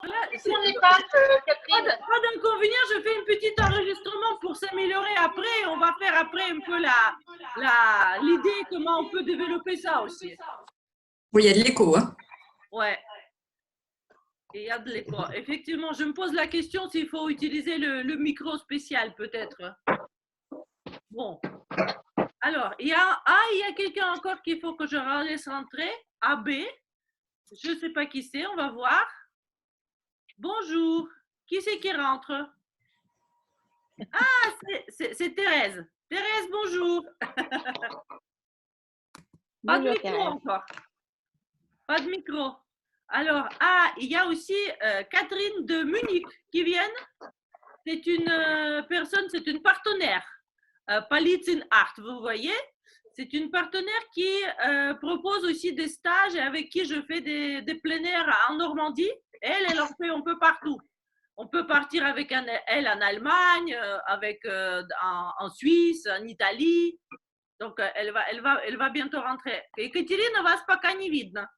Voilà, On est pas, Catherine. pas d'inconvénient, je fais un petit enregistrement pour s'améliorer après. On va faire après un peu l'idée comment on peut développer ça aussi. Oui, il y a de l'écho. Hein. Ouais. Et il y a de l'écho. Effectivement, je me pose la question s'il faut utiliser le micro spécial peut-être. Bon. Alors, il y a quelqu'un encore qu'il faut que je laisse rentrer. AB. Je ne sais pas qui c'est, on va voir. Bonjour. Qui c'est qui rentre? Ah, c'est Thérèse. Thérèse, bonjour. Pas de micro encore. Pas de micro. Alors, il y a aussi Catherine de Munich qui vient. C'est une personne, c'est une partenaire. Palitzin Art, vous voyez. C'est une partenaire qui propose aussi des stages et avec qui je fais des plein air en Normandie. Elle en fait un peu partout. On peut partir avec elle en Allemagne, en Suisse, en Italie. Donc, elle va bientôt rentrer. Екатерина, вас пока не видно.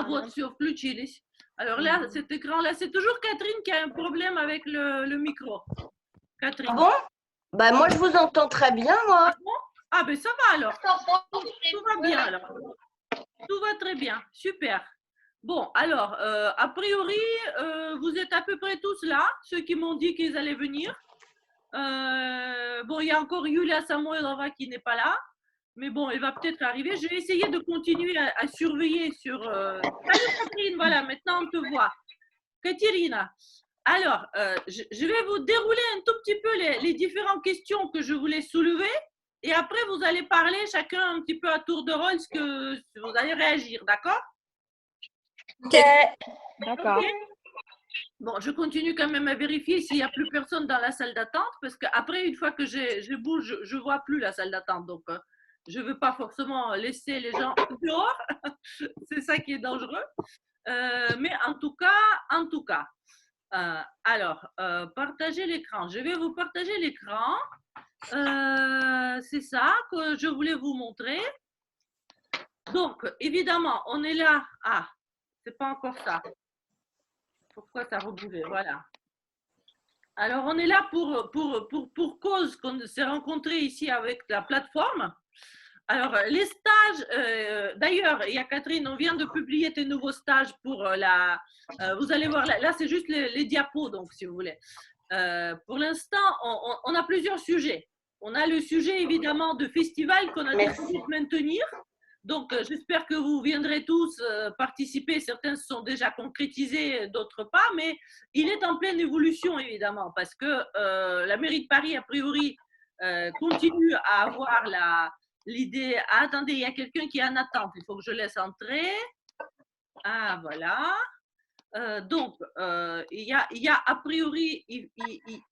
Вот, все, включились. Alors là, cet écran-là, c'est toujours Catherine qui a un problème avec le micro. Catherine. Ah bon? Bah, moi, je vous entends très bien, moi. Ah bon? Ah, ben ça va alors. Tout va bien alors. Tout va très bien. Super. Bon, alors, a priori, vous êtes à peu près tous là, ceux qui m'ont dit qu'ils allaient venir. Bon, il y a encore Yulia Samoilova qui n'est pas là, mais bon, elle va peut-être arriver. Je vais essayer de continuer à surveiller sur… Salut Catherine, voilà, maintenant on te voit. Katerina, alors, je vais vous dérouler un tout petit peu les différentes questions que je voulais soulever, et après, vous allez parler chacun un petit peu à tour de rôle, ce que vous allez réagir, d'accord? Ok. D'accord. Okay. Bon, je continue quand même à vérifier s'il n'y a plus personne dans la salle d'attente, parce qu'après, une fois que je bouge, je ne vois plus la salle d'attente. Donc, je ne veux pas forcément laisser les gens dehors. C'est ça qui est dangereux. Mais en tout cas, alors, partager l'écran. Je vais vous partager l'écran. C'est ça que je voulais vous montrer. Donc, évidemment, on est là. Ah, c'est pas encore ça. Pourquoi ça rebougeait? Voilà. Alors, on est là pour cause qu'on s'est rencontrés ici avec la plateforme. Alors, les stages, d'ailleurs, il y a Catherine, on vient de publier tes nouveaux stages pour vous allez voir, là c'est juste les diapos, donc si vous voulez. Pour l'instant, on a plusieurs sujets. On a le sujet, évidemment, de festival qu'on a décidé de maintenir. Donc, j'espère que vous viendrez tous participer. Certains se sont déjà concrétisés, d'autres pas, mais il est en pleine évolution, évidemment, parce que la mairie de Paris, a priori, continue à avoir l'idée. Ah, attendez, il y a quelqu'un qui est en attente. Il faut que je laisse entrer. Ah, voilà. Donc, il y a a priori, il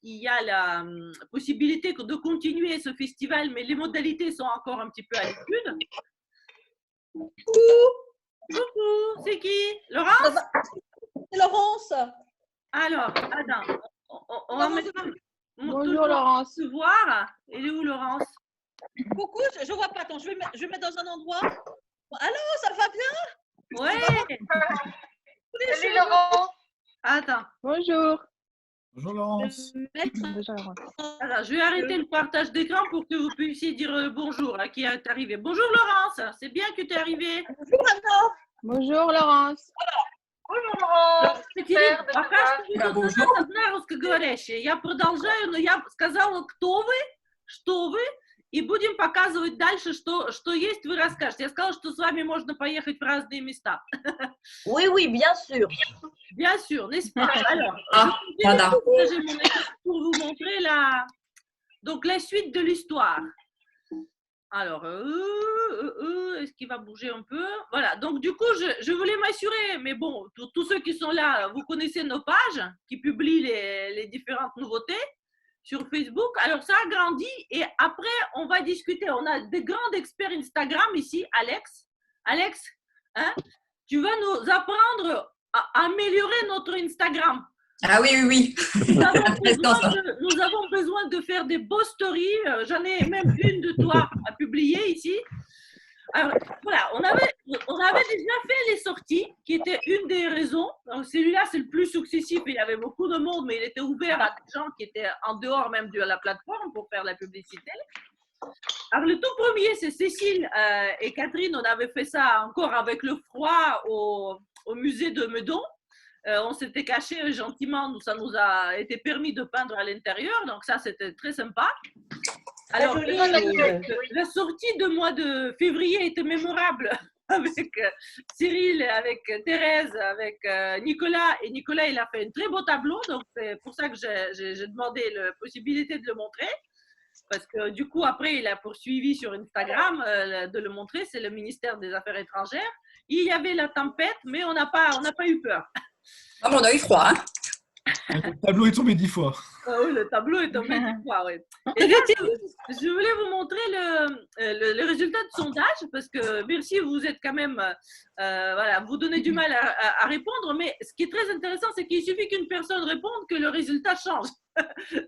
y a la possibilité de continuer ce festival, mais les modalités sont encore un petit peu à l'étude. Coucou, c'est qui? Laurence? C'est Laurence. Alors, attends, on va maintenant Bonjour Laurence. se voir. Elle est où Laurence? Coucou, je vois pas. Attends, je vais mettre dans un endroit. Allô, ça va bien? Ouais. Salut Laurent. Attends. Bonjour. Bonjour Laurence. Bonjour Laurence. Alors, je vais arrêter le partage d'écran pour que vous puissiez dire bonjour à qui est arrivé. Bonjour Laurence, c'est bien que tu es arrivée. Bonjour Laurence. Bonjour Laurent. Super, de te voir. Bonjour. Знаю русскоговорящие. Я продолжаю, но я сказала, кто вы, и будем показывать дальше, что есть, вы расскажете. Я сказала, что с вами можно поехать в разные места. Oui, oui, bien sûr. Bien sûr, n'est-ce pas? Alors, je vais partager mon écran pour vous montrer donc la suite de l'histoire. Alors, est-ce qu'il va bouger un peu? Voilà, donc du coup, je voulais m'assurer, mais bon, tous ceux qui sont là, vous connaissez nos pages qui publient les différentes nouveautés sur Facebook. Alors, ça a grandi et après, on va discuter. On a des grands experts Instagram ici, Alex. Alex, hein, tu vas nous apprendre à améliorer notre Instagram. Ah oui, oui, oui. Nous avons besoin de faire des beaux stories. J'en ai même une de toi à publier ici. Alors, voilà, on avait déjà fait les sorties, qui était une des raisons. Donc, celui-là, c'est le plus successif. Il y avait beaucoup de monde, mais il était ouvert à des gens qui étaient en dehors même de la plateforme pour faire la publicité. Alors, le tout premier, c'est Cécile et Catherine. On avait fait ça encore avec le froid au musée de Meudon. On s'était caché gentiment, ça nous a été permis de peindre à l'intérieur, donc ça, c'était très sympa. Alors, la sortie de mois de février était mémorable avec Cyril, avec Thérèse, avec Nicolas. Et Nicolas, il a fait un très beau tableau, donc c'est pour ça que j'ai demandé la possibilité de le montrer. Parce que du coup, après, il a poursuivi sur Instagram de le montrer. C'est le ministère des Affaires étrangères. Il y avait la tempête, mais on n'a pas eu peur. Ah, on a eu froid. Hein. Le tableau est tombé 10 fois. Oui, le tableau est tombé 10 fois, oui. Et là, je voulais vous montrer le résultat de sondage, parce que merci, vous êtes quand même, voilà, vous donnez du mal à répondre, mais ce qui est très intéressant, c'est qu'il suffit qu'une personne réponde que le résultat change.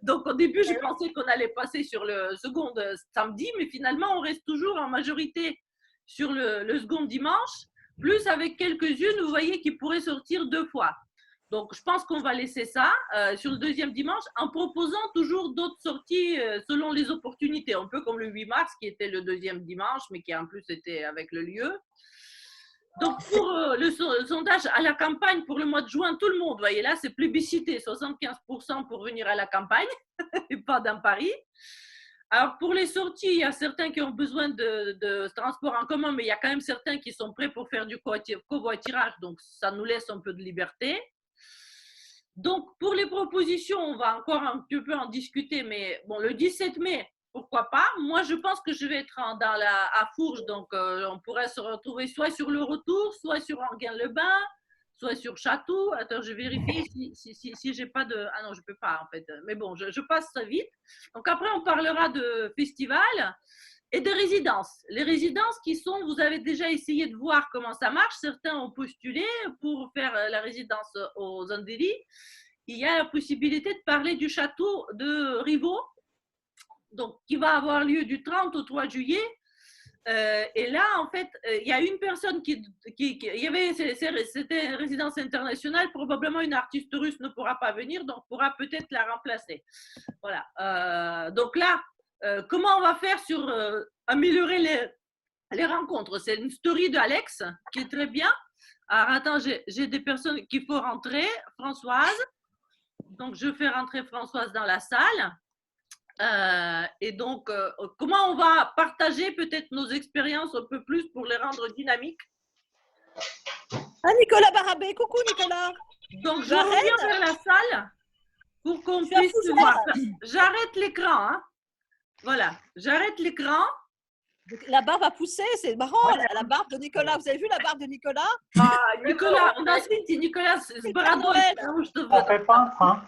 Donc, au début, je pensais qu'on allait passer sur le second samedi, mais finalement, on reste toujours en majorité sur le second dimanche, plus avec quelques-unes, vous voyez, qui pourraient sortir 2 fois. Donc, je pense qu'on va laisser ça sur le deuxième dimanche en proposant toujours d'autres sorties selon les opportunités, un peu comme le 8 mars qui était le deuxième dimanche, mais qui en plus était avec le lieu. Donc, pour le sondage à la campagne pour le mois de juin, tout le monde, voyez là, c'est plébiscité, 75% pour venir à la campagne et pas dans Paris. Alors, pour les sorties, il y a certains qui ont besoin de transport en commun, mais il y a quand même certains qui sont prêts pour faire du covoiturage, donc ça nous laisse un peu de liberté. Donc, pour les propositions, on va encore un petit peu en discuter, mais bon, le 17 mai, pourquoi pas. Moi, je pense que je vais être à Fourges, donc on pourrait se retrouver soit sur le retour, soit sur Enghien-le-Bain, soit sur Château. Attends, je vérifie si j'ai pas de… Ah non, je peux pas en fait. Mais bon, je passe très vite. Donc après, on parlera de festival et de résidences. Les résidences qui sont, vous avez déjà essayé de voir comment ça marche. Certains ont postulé pour faire la résidence aux Andelys. Il y a la possibilité de parler du château de Rivaux, donc qui va avoir lieu du 30 au 3 juillet. Et là, en fait, il y a une personne c'était une résidence internationale, probablement une artiste russe ne pourra pas venir, donc pourra peut-être la remplacer. Voilà. Donc là, comment on va faire sur améliorer les rencontres? C'est une story d'Alex qui est très bien. Alors, attends, j'ai des personnes qu'il faut rentrer. Françoise. Donc, je fais rentrer Françoise dans la salle. Et donc, comment on va partager peut-être nos expériences un peu plus pour les rendre dynamiques? Ah, Nicolas Barabé, coucou Nicolas. Donc, je reviens vers la salle pour qu'on puisse se voir. J'arrête l'écran. Hein. Voilà, j'arrête l'écran. La barbe a poussé, c'est marrant, la barbe de Nicolas. Vous avez vu la barbe de Nicolas? Ah, Nicolas, on a suivi Nicolas, c'est bravo. On fait peintre, hein.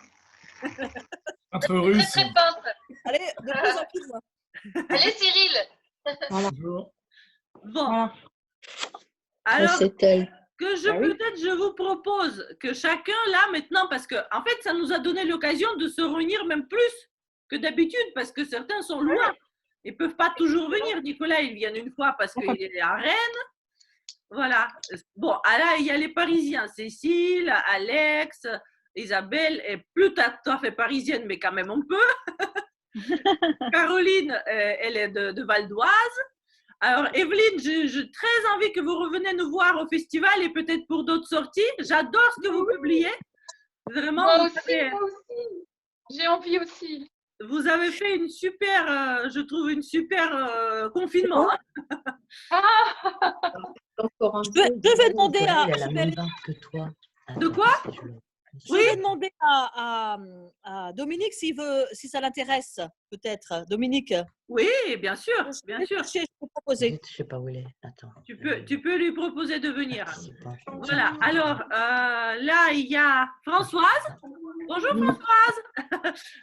Peintre russe. Très peintre. Allez, de plus en plus loin. Allez, Cyril. Bonjour. Bon. Voilà. Alors, C'est elle. que peut-être je vous propose que chacun là maintenant, parce que en fait, ça nous a donné l'occasion de se réunir même plus que d'habitude, parce que certains sont loin. Ils ne peuvent pas toujours venir. Nicolas, il vient une fois parce qu'il est à Rennes. Voilà. Bon, là, il y a les Parisiens. Cécile, Alex, Isabelle, et plus tout à fait parisienne, mais quand même un peu. Caroline, elle est de Val d'Oise. Alors, Evelyne, j'ai très envie que vous reveniez nous voir au festival et peut-être pour d'autres sorties. J'adore ce que vous publiez. Vraiment. Moi aussi. J'ai envie aussi. Vous avez fait une super, je trouve, une super confinement. Je vais demander à… De quoi? Je vais demander à Dominique si ça l'intéresse, peut-être. Dominique. Oui, bien sûr, bien sûr. Je peux proposer. Je ne sais pas où elle est. Attends. Tu peux lui proposer de venir. Voilà. Alors, là, il y a Françoise. Bonjour Françoise.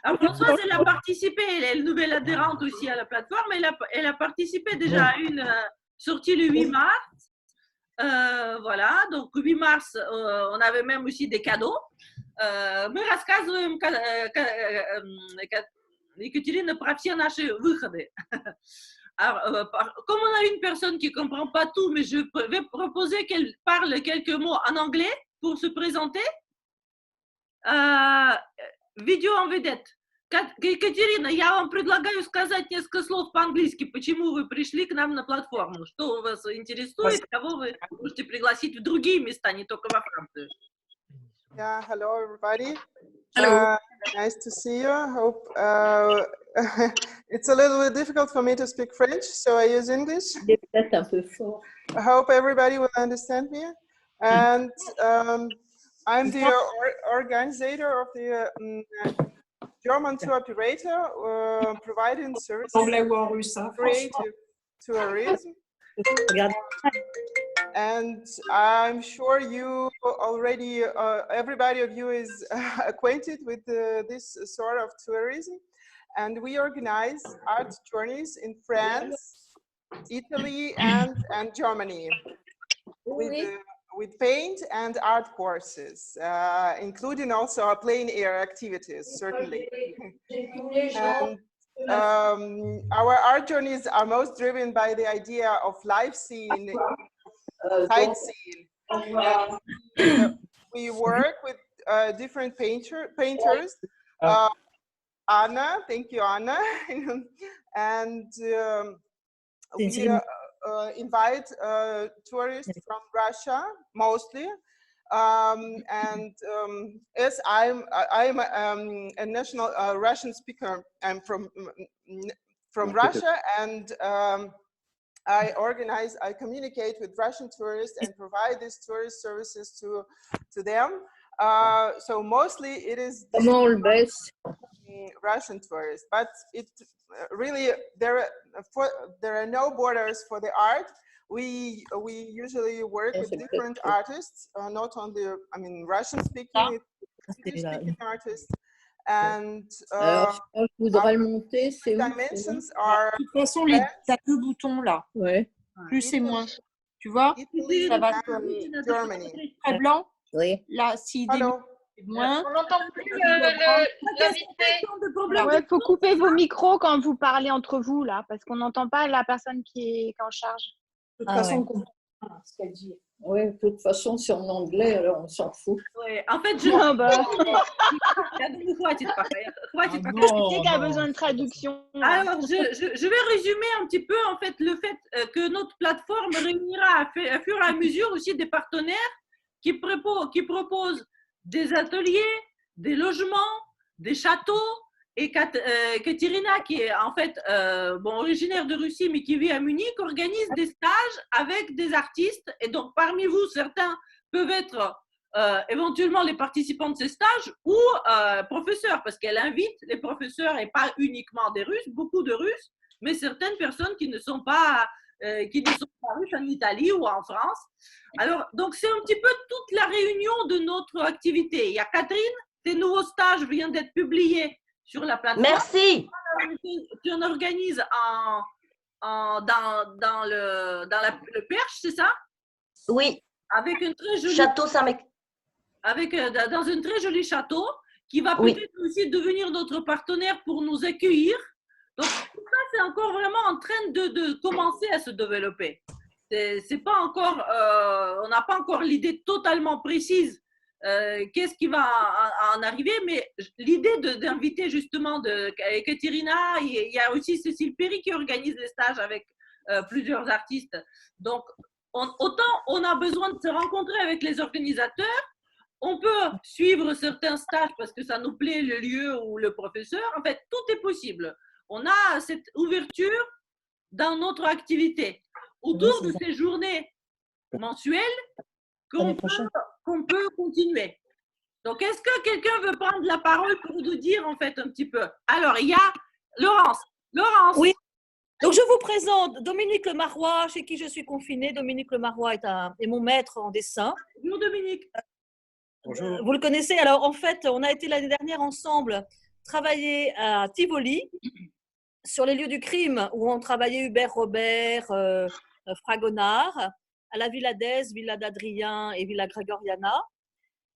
Alors, Françoise, elle a participé, elle est une nouvelle adhérente aussi à la plateforme. Elle a participé déjà à une sortie le 8 mars. Voilà, donc 8 mars, on avait même aussi des cadeaux. Мы рассказываем, Екатерина, про все наши выходы. Alors, comme on a une personne qui ne comprend pas tout, mais je vais proposer qu'elle parle quelques mots en anglais pour se présenter. Видео en vedette. Екатерина, я вам предлагаю сказать несколько слов по-английски, почему вы пришли к нам на платформу, что вас интересует, кого вы можете пригласить в другие места, не только во Францию. Yeah, hello everybody. Hello. Nice to see you. Hope it's a little bit difficult for me to speak French, so I use English. Il est peut-être un peu fort. I hope everybody will understand me. And I'm the organizer of the German tour operator providing services Anglais ou en russe, hein, creative tourism. Regarde. And I'm sure you already, everybody of you is acquainted with this sort of tourism. And we organize art journeys in France, Italy, and Germany with paint and art courses, including also plein air activities, certainly. And, our art journeys are most driven by the idea of life scene, sightseeing. We work with different painters. Anna, thank you, Anna. And we invite tourists from Russia, mostly. As I'm a national Russian speaker. I'm from Russia, and I communicate with Russian tourists and provide these tourist services to them. So mostly it is Russian tourists, but it really there are no borders for the art. We usually work with different artists, not only Russian speaking artists, and dimensions are. De toute façon, t'as deux boutons là. Ouais. Plus et moins. Tu vois? Ça va Germany. très blanc. Oui. Là, si Hello. moins. On n'entend plus l'invité. Ouais, faut couper vos micros quand vous parlez entre vous là, parce qu'on n'entend pas la personne qui est en charge. De toute façon, on comprend pas ce qu'elle dit. Oui, de toute façon, c'est en anglais, alors on s'en fout. Ouais, en fait, Ah bah. non, Qui a non. besoin de traduction? Alors, je vais résumer un petit peu en fait le fait que notre plateforme réunira à fur et à mesure aussi des partenaires qui proposent des ateliers, des logements, des châteaux. Et Katerina, qui est en fait originaire de Russie mais qui vit à Munich, organise des stages avec des artistes. Et donc, parmi vous, certains peuvent être éventuellement les participants de ces stages ou professeurs, parce qu'elle invite les professeurs et pas uniquement des Russes, beaucoup de Russes, mais certaines personnes qui ne sont pas russes en Italie ou en France. Alors, donc, c'est un petit peu toute la réunion de notre activité. Il y a Catherine, tes nouveaux stages viennent d'être publiés sur la plateforme. Merci. Tu en organises dans le Perche, c'est ça? Oui. Avec un très joli Château Saint-Mec. dans un très joli château qui va Oui. peut-être aussi devenir notre partenaire pour nous accueillir. Donc tout ça, c'est encore vraiment en train de commencer à se développer. C'est pas encore, on n'a pas encore l'idée totalement précise qu'est-ce qui va en arriver, mais l'idée d'inviter justement Katerina, il y a aussi Cécile Perry qui organise les stages avec plusieurs artistes. Donc, autant on a besoin de se rencontrer avec les organisateurs, on peut suivre certains stages parce que ça nous plaît, le lieu ou le professeur. En fait, tout est possible. On a cette ouverture dans notre activité autour de ces journées mensuelles qu'on peut continuer. Donc, est-ce que quelqu'un veut prendre la parole pour nous dire en fait un petit peu? Alors, il y a Laurence. Laurence. Oui. Donc, je vous présente Dominique Lemarois, chez qui je suis confinée. Dominique Lemarois est mon maître en dessin. Bonjour Dominique. Bonjour. Vous le connaissez. Alors, en fait, on a été l'année dernière ensemble travailler à Tivoli, sur les lieux du crime, où ont travaillé Hubert Robert, Fragonard, à la Villa d'Este, Villa d'Adrien et Villa Gregoriana.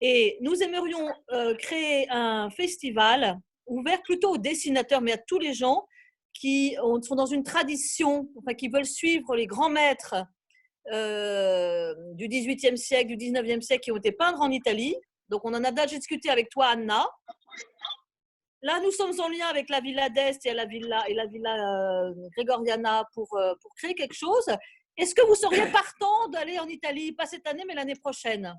Et nous aimerions créer un festival ouvert plutôt aux dessinateurs, mais à tous les gens qui sont dans une tradition, enfin, qui veulent suivre les grands maîtres du XVIIIe siècle, du XIXe siècle qui ont été peindre en Italie. Donc, on en a déjà discuté avec toi, Anna. Là, nous sommes en lien avec la Villa d'Este et la Villa Gregoriana pour créer quelque chose. Est-ce que vous seriez partant d'aller en Italie, pas cette année, mais l'année prochaine?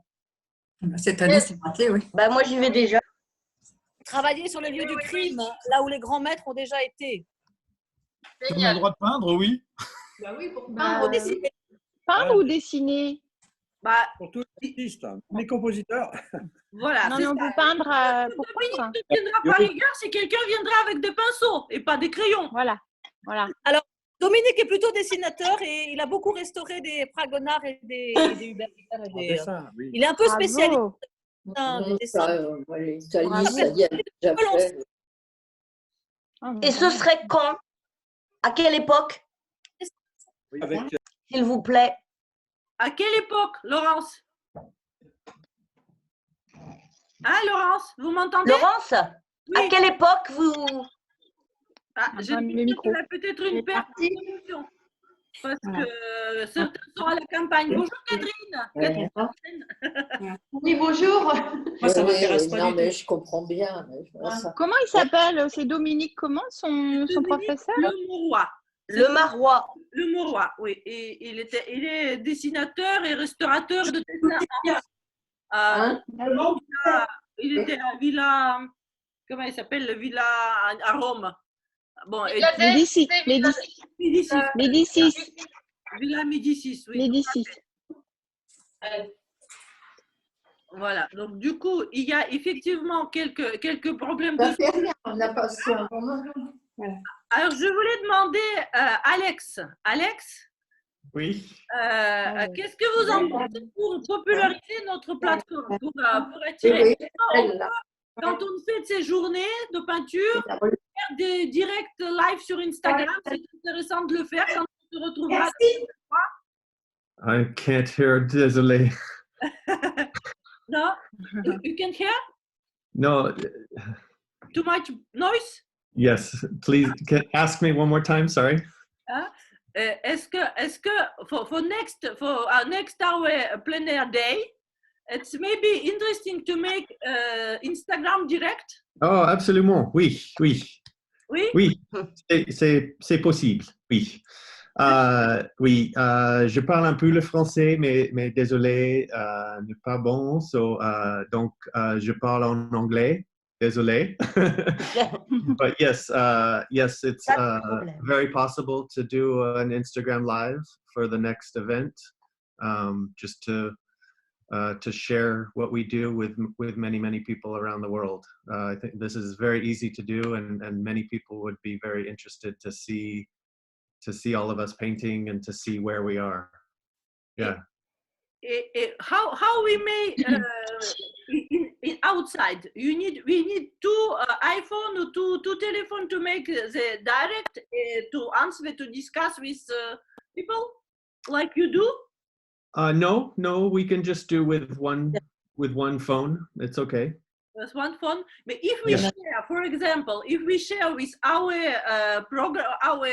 Cette année, c'est raté, oui. Bah, moi, j'y vais déjà. Travailler sur les lieux du crime, là où les grands maîtres ont déjà été. Si on a le droit de peindre, oui. Bah oui, pour Peindre, dessiner. Peindre ou dessiner? Bah, Pour tous les artistes, les compositeurs. voilà. Non, c'est mais on ça. peut peindre pour Dominique peindre. ne viendra pas rigueur si quelqu'un viendra avec des pinceaux et pas des crayons. Voilà. Voilà. Dominique est plutôt dessinateur et il a beaucoup restauré des Fragonard et des Hubert. En dessin, oui. Il est un peu Bravo. spécialiste Non, des dessins. ça, l'Italie, Bravo. ça y est, elle a déjà fait. Et ce serait quand? À quelle époque, Avec, s'il vous plaît? À quelle époque, Laurence? Hein, Laurence, vous m'entendez? Laurence, Oui. à quelle époque vous... Ah, j'ai Le dit micro. qu'il y a peut-être une perte de connexion. Parce que certains sont à la campagne. Bonjour Catherine. Ouais. Oui, bonjour. Moi, ça m'intéresse pas non, du mais tout. je comprends bien. Mais je vois ça. Comment il s'appelle? C'est Dominique comment, son professeur? Le Mauroy. Le Marois. Le Mauroy, oui. Et il est dessinateur et restaurateur de dessins. Hein? Il était à Villa, comment il s'appelle, le Villa à Rome. Bon, et Médicis. Médicis. Médicis. Villa Médicis, oui. Médicis. Voilà. Donc du coup, il y a effectivement quelques problèmes Ça de. fait rien, on a passé un bon moment. Alors je voulais demander Alex. Alex, oui. qu'est-ce que vous en pensez pour populariser notre plateforme, pour attirer Oui, elle, là. quand on fait de ces journées de peinture, faire des directs live sur Instagram, c'est intéressant de le faire quand on se retrouvera. I can't hear, désolé. No? You can hear? No, Too much noise? yes, please ask me one more time, sorry. Est-ce que for our next hour plein air day, it's maybe interesting to make Instagram direct? Oh, absolument, oui, oui, Oui? oui, c'est possible, oui. Oui, je parle un peu le français, mais désolé, n'est pas bon. Donc, je parle en anglais. Désolé. But yes, it's very possible to do an Instagram live for the next event, just to share what we do with many people around the world. I think this is very easy to do, and many people would be very interested to see all of us painting and to see where we are. Yeah. How we may in outside? We need two iPhone or two telephone to make the direct to answer to discuss with people like you do. No, we can just do with one phone. It's okay. That's one phone. But if we share, for example, if we share with our program, our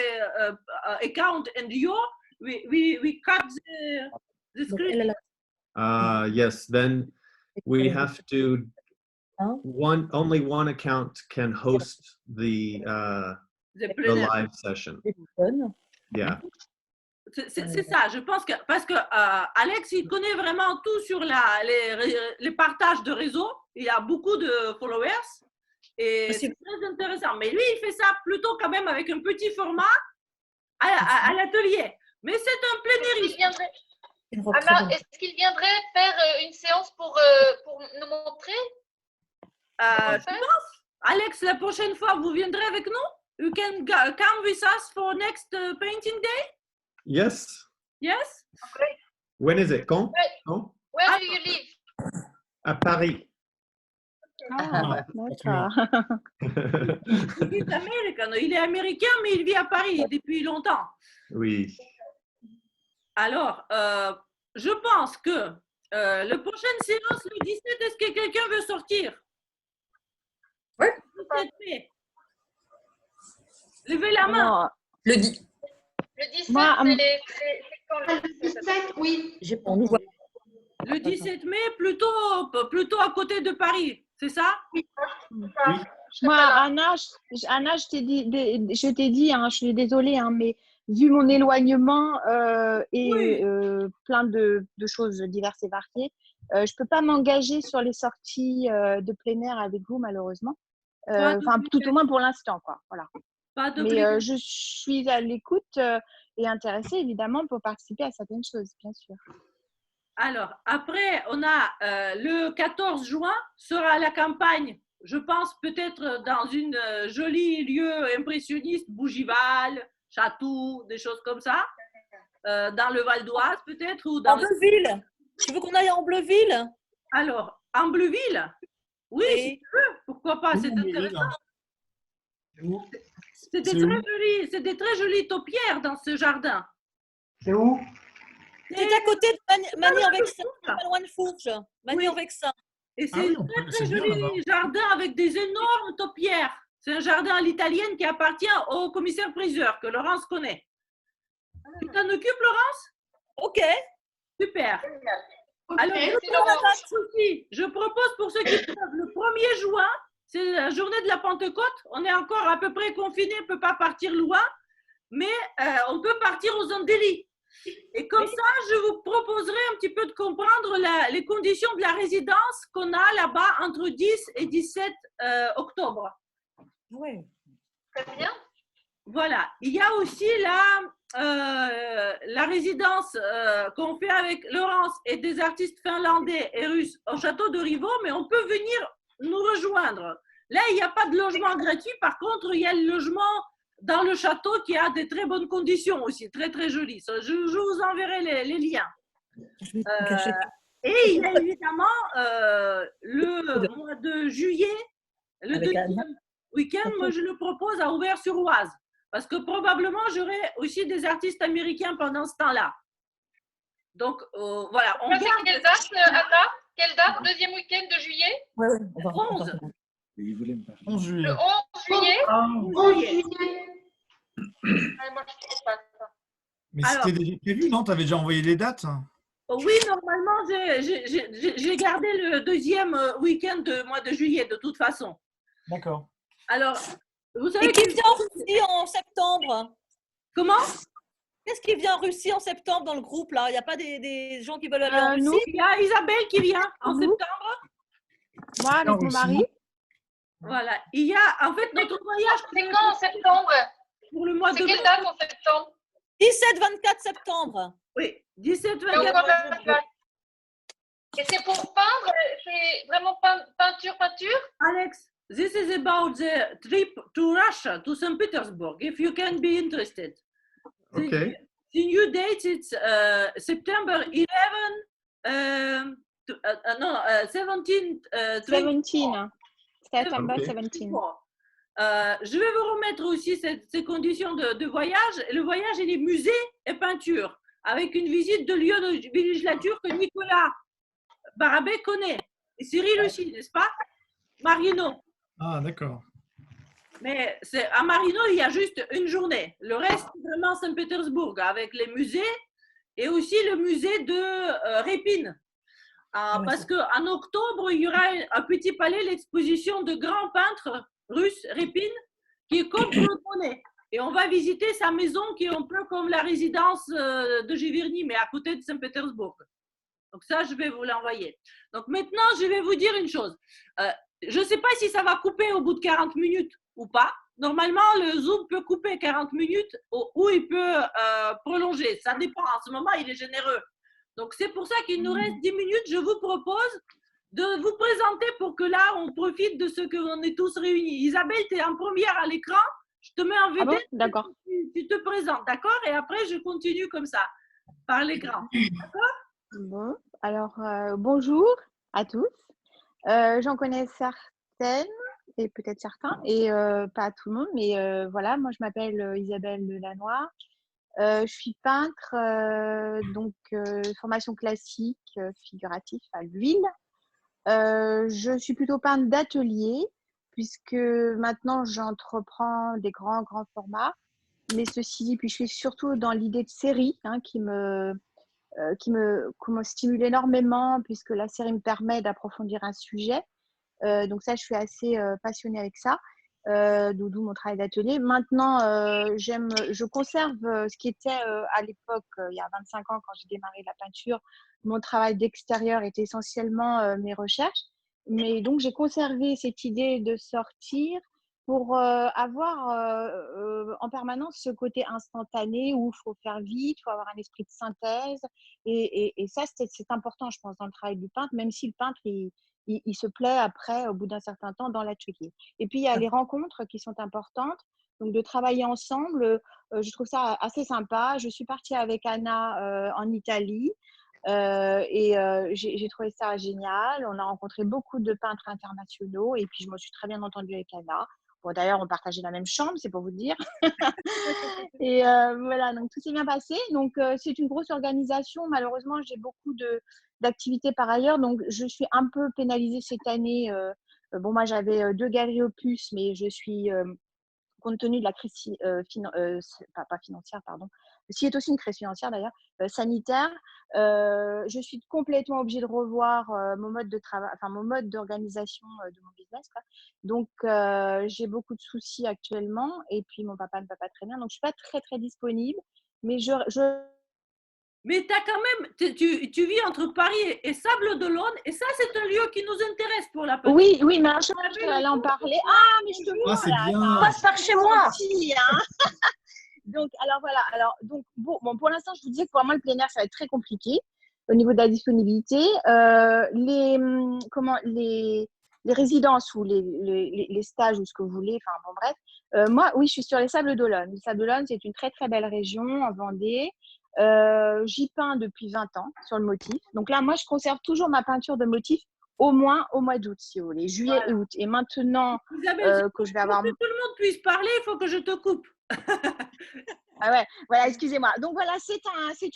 account and your, we cut the screen. Yes, then we have to only one account can host the live session. Yeah. C'est ça, je pense que parce que Alex il connaît vraiment tout sur les partages de réseau, il a beaucoup de followers et c'est très intéressant. Mais lui il fait ça plutôt quand même avec un petit format à l'atelier. Mais c'est un plénériste. Anna, est-ce qu'il viendrait faire une séance pour nous montrer? Je pense. Alex, la prochaine fois vous viendrez avec nous? You can come with us for next painting day? Yes. Yes? Okay. When is it? Quand? Where do you live? À Paris. Ah, d'accord. Il est américain, mais il vit à Paris depuis longtemps. Oui. Alors, je pense que la prochaine séance, le 17, est-ce que quelqu'un veut sortir? Oui. Levez la main. Non, Le 10. Le 17, Moi, c'est quand le 17? Oui. On nous voit. Le 17 mai, plutôt à côté de Paris, c'est ça? Oui. moi, Anna, je t'ai dit, hein, je suis désolée, hein, mais vu mon éloignement et plein de choses diverses et variées, je peux pas m'engager sur les sorties de plein air avec vous, malheureusement. Enfin, tout au moins pour l'instant, quoi. Voilà. Mais je suis à l'écoute et intéressée, évidemment, pour participer à certaines choses, bien sûr. Alors, après, on a le 14 juin, sera la campagne, je pense peut-être dans une jolie lieu impressionniste, Bougival, Chatou, des choses comme ça, dans le Val d'Oise peut-être ou dans En Bleuville. Tu veux qu'on aille en Bleuville? Alors, en Bleuville? Oui, si tu veux, pourquoi pas, c'est intéressant. C'est des très jolies taupières dans ce jardin. C'est où? C'est à côté de Magny-en-Vexin, pas loin de Fourges. Magny-en-Vexin. Et c'est un très, très joli jardin avec des énormes taupières. C'est un jardin à l'italienne qui appartient au commissaire-priseur, que Laurence connaît. Tu t'en occupes, Laurence? Ok. Super. Okay. Alors, je propose pour ceux qui peuvent, le 1er juin, c'est la journée de la Pentecôte. On est encore à peu près confinés, on ne peut pas partir loin, mais on peut partir aux Andelys. Et comme ça, je vous proposerai un petit peu de comprendre les conditions de la résidence qu'on a là-bas entre 10 et 17 octobre. Oui. Très bien. Voilà. Il y a aussi la résidence qu'on fait avec Laurence et des artistes finlandais et russes au château de Rivaux, mais on peut venir nous rejoindre. Là, il n'y a pas de logement gratuit. Par contre, il y a le logement dans le château qui a des très bonnes conditions aussi, très très joli. Je vous enverrai les liens. Et il y a évidemment le mois de juillet, le deuxième week-end, moi je le propose à Auvers-sur-Oise. Parce que probablement j'aurai aussi des artistes américains pendant ce temps-là. Donc voilà. On garde... Quelle date, Anna? Quelle date? Deuxième week-end de juillet? Oui, 11. 11 juillet. Le 11 juillet? 11 juillet. Moi, je trouve pas ça. Mais c'était déjà prévu, non? Tu avais déjà envoyé les dates? Oui, normalement, j'ai gardé le deuxième week-end du mois de juillet, de toute façon. D'accord. Alors, vous savez... Et qui vient en Russie en septembre? Comment? Qu'est-ce qui vient en Russie en septembre dans le groupe, là? Il n'y a pas des gens qui veulent aller en Russie? Il y a Isabelle qui vient en septembre. Moi, avec mon mari. Voilà. Il y a, en fait, notre voyage... C'est quand en septembre? Pour le mois de mai. C'est quelle date en septembre? 17-24 septembre. Oui, 17-24. Et c'est pour peindre? C'est vraiment peinture? Alex, this is about the trip to Russia, to St. Petersburg, if you can be interested. Okay. The new date is September 11, 17. 17. September 17. Je vais vous remettre aussi ces conditions de voyage. Le voyage, il est musée et peinture, avec une visite de lieu de villégiature que Nicolas Barabé connaît. Et Cyril aussi, n'est-ce pas? Marino. Ah, d'accord. Mais à Marino, il y a juste une journée. Le reste, c'est vraiment Saint-Pétersbourg, avec les musées et aussi le musée de Répine. Parce qu'en octobre, il y aura un petit palais, l'exposition de grands peintres russes, Répine, qui est comme Claude Monet. Et on va visiter sa maison qui est un peu comme la résidence de Giverny, mais à côté de Saint-Pétersbourg. Donc ça, je vais vous l'envoyer. Donc maintenant, je vais vous dire une chose. Je ne sais pas si ça va couper au bout de 40 minutes ou pas. Normalement, le Zoom peut couper 40 minutes ou il peut prolonger. Ça dépend. En ce moment, il est généreux. Donc, c'est pour ça qu'il nous reste 10 minutes. Je vous propose de vous présenter pour que là, on profite de ce qu'on est tous réunis. Isabelle, tu es en première à l'écran. Je te mets en vedette. Ah bon? D'accord. Tu te présentes, d'accord? Et après, je continue comme ça, par l'écran. D'accord? Bon, alors, bonjour à tous. J'en connais certaines et peut-être certains, et pas tout le monde, mais voilà, moi, je m'appelle Isabelle Delannoy. Je suis peintre, donc formation classique, figuratif à l'huile. Je suis plutôt peintre d'atelier, puisque maintenant j'entreprends des grands formats. Mais ceci dit, puis je suis surtout dans l'idée de série qui me stimule énormément, puisque la série me permet d'approfondir un sujet. Donc ça, je suis assez passionnée avec ça, d'où mon travail d'atelier. Maintenant, je conserve ce qui était à l'époque, il y a 25 ans, quand j'ai démarré la peinture. Mon travail d'extérieur était essentiellement mes recherches. Mais donc, j'ai conservé cette idée de sortir pour avoir en permanence ce côté instantané où il faut faire vite, il faut avoir un esprit de synthèse. Et ça, c'est important, je pense, dans le travail du peintre, même si le peintre, il se plaît après, au bout d'un certain temps, dans l'atelier. Et puis, il y a les rencontres qui sont importantes. Donc, de travailler ensemble, je trouve ça assez sympa. Je suis partie avec Anna en Italie. J'ai trouvé ça génial. On a rencontré beaucoup de peintres internationaux et puis je me suis très bien entendue avec Anna. Bon, d'ailleurs, on partageait la même chambre, c'est pour vous dire. Et voilà, donc tout s'est bien passé. Donc, c'est une grosse organisation. Malheureusement, j'ai beaucoup d'activités par ailleurs. Donc, je suis un peu pénalisée cette année. Bon, moi, j'avais 2 galeries opus, mais je suis, compte tenu de la crise pas financière, pardon, qui est aussi une crise financière d'ailleurs, sanitaire, je suis complètement obligée de revoir mon mode de travail, enfin mon mode d'organisation de mon business, quoi. Donc j'ai beaucoup de soucis actuellement et puis mon papa ne va pas très bien, donc je suis pas très disponible, mais Mais tu as quand même, tu vis entre Paris et Sables-d'Olonne, et ça, c'est un lieu qui nous intéresse pour la peinture. Oui, mais je vais aller en parler. Ah, mais je te vois, c'est bien. Passe par chez moi. Gentil, hein. Donc, alors voilà. Alors, donc, bon, pour l'instant, je vous disais que pour moi, le plein air, ça va être très compliqué au niveau de la disponibilité. Les résidences ou les stages ou ce que vous voulez, enfin bon, bref. Moi, oui, je suis sur les Sables-d'Olonne. Les Sables-d'Olonne, c'est une très belle région en Vendée. J'y peins depuis 20 ans sur le motif. Donc là, moi, je conserve toujours ma peinture de motif au moins au mois d'août, si vous voulez, juillet et août. Et maintenant Isabelle, que je vais avoir… pour que tout le monde puisse parler, il faut que je te coupe. Ah ouais, voilà, excusez-moi. Donc voilà, c'est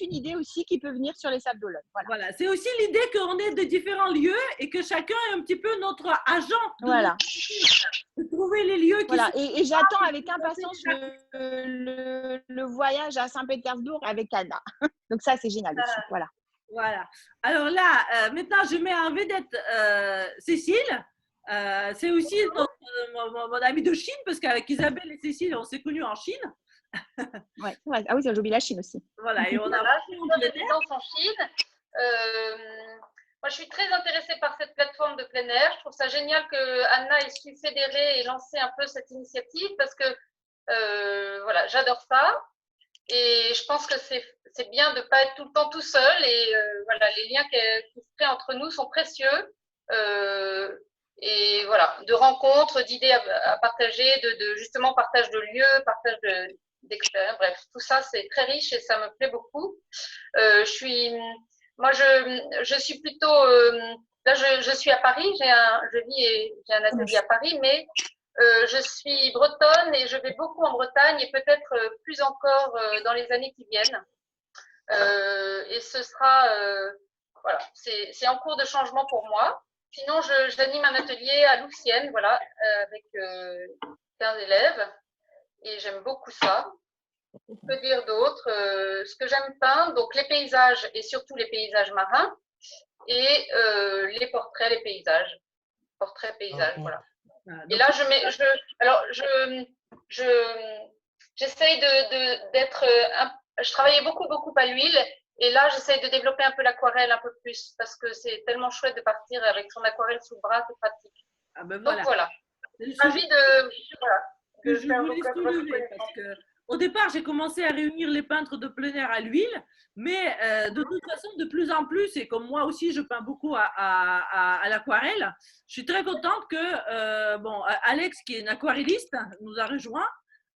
une idée aussi qui peut venir sur les Sables-d'Olonne. Voilà, c'est aussi l'idée qu'on est de différents lieux et que chacun est un petit peu notre agent. Voilà. De trouver les lieux qui voilà. sont… Et j'attends avec impatience le voyage à Saint-Pétersbourg avec Anna. Donc ça, c'est génial aussi. Voilà. Voilà. Alors là, maintenant, je mets en vedette Cécile. C'est aussi mon amie de Chine, parce qu'avec Isabelle et Cécile, on s'est connus en Chine. Ouais, ah oui, j'ai oublié la Chine aussi. Voilà, et on a une résidence en Chine. Moi, je suis très intéressée par cette plateforme de plein air. Je trouve ça génial que Anna ait su fédérer et lancer un peu cette initiative parce que voilà, j'adore ça. Et je pense que c'est bien de ne pas être tout le temps tout seul. Et voilà, les liens qui se créent entre nous sont précieux. Et voilà, de rencontres, d'idées à partager, de justement partage de lieux, partage d'expériences. Bref, tout ça, c'est très riche et ça me plaît beaucoup. Moi, je suis plutôt… là, je suis à Paris. J'ai un atelier à Paris, mais… je suis bretonne et je vais beaucoup en Bretagne et peut-être plus encore dans les années qui viennent. Et ce sera, voilà, c'est en cours de changement pour moi. Sinon, j'anime un atelier à Louvciennes, voilà, avec 15 élèves et j'aime beaucoup ça. Que dire d'autre? Ce que j'aime peindre, donc les paysages et surtout les paysages marins et les portraits, les paysages. Portraits, paysages, voilà. Et là, j'essaye d'être… je travaillais beaucoup à l'huile et là, j'essaye de développer un peu l'aquarelle un peu plus parce que c'est tellement chouette de partir avec son aquarelle sous le bras, c'est pratique. Ah ben voilà. Donc voilà. Envie de… Voilà. Que je voulais soulever parce que au départ, j'ai commencé à réunir les peintres de plein air à l'huile, mais de toute façon, de plus en plus, et comme moi aussi, je peins beaucoup à l'aquarelle, je suis très contente que bon, Alex, qui est une aquarelliste, nous a rejoint.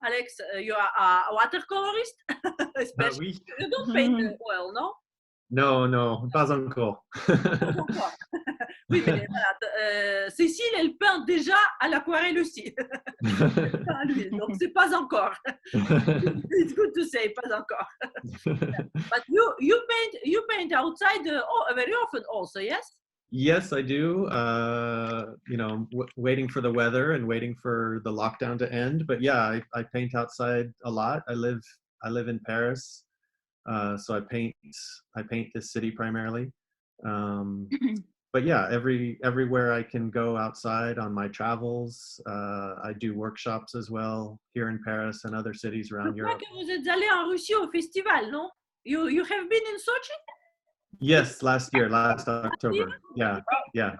Alex, you are a watercolorist? Ah oui. You don't paint well, no? Non, pas encore. Oui, mais voilà, Cécile, elle peint déjà à l'aquarelle aussi. Donc, c'est pas encore. It's good to say, pas encore. But you paint outside very often also, yes? Yes, I do. You know, waiting for the weather and waiting for the lockdown to end. But yeah, I paint outside a lot. I live in Paris, so I paint this city primarily. But yeah, everywhere I can go outside on my travels. I do workshops as well here in Paris and other cities around Je crois Europe. que vous êtes allé en Russie au festival, non? You have been in Sochi? Yes, last October. Yeah, yeah.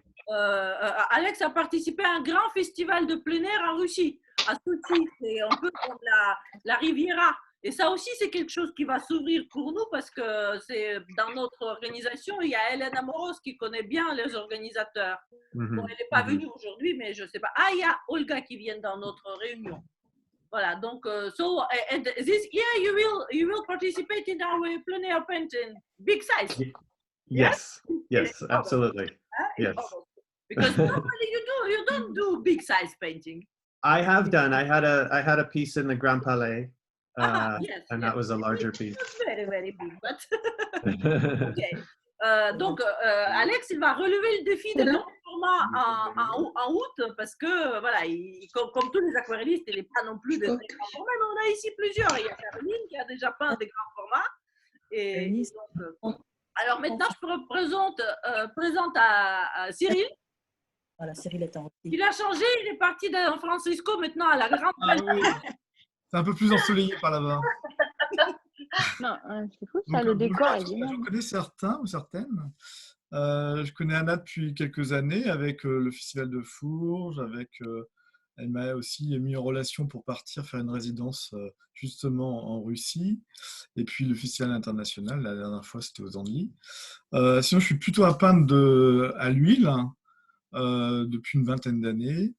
Alex a participé à un grand festival de plein air en Russie, à Sochi. C'est un peu comme la Riviera. Et ça aussi, c'est quelque chose qui va s'ouvrir pour nous parce que c'est dans notre organisation, il y a Hélène Amoros qui connaît bien les organisateurs. Bon, elle n'est pas venue aujourd'hui, mais je ne sais pas. Ah, il y a Olga qui vient dans notre réunion. Voilà, donc, so, and this year you will participate in our plein air painting, big size. Yes, yes, absolutely. Yes. Because normally you don't do big size painting. I have done. I had a piece in the Grand Palais, yes, and that was a larger piece. Very, very big, but okay. Donc, Alex, il va relever le défi de notre format en août parce que, voilà, comme tous les aquarellistes, il n'est pas non plus de très grands formats, mais on a ici plusieurs. Il y a Caroline qui a déjà peint des grands formats. Et donc, alors maintenant, je présente à Cyril. Voilà, Cyril est en route. Il a changé, il est parti de San Francisco maintenant à la Grande Ah, oui. C'est un peu plus ensoleillé par là-bas. Non, c'est fou ça, le décor est génial. Je connais certains ou certaines. Je connais Anna depuis quelques années avec le Festival de Fourges, elle m'a aussi mis en relation pour partir faire une résidence justement en Russie. Et puis le Festival international, la dernière fois c'était aux Antilles. Sinon, je suis plutôt un peintre à l'huile depuis une vingtaine d'années.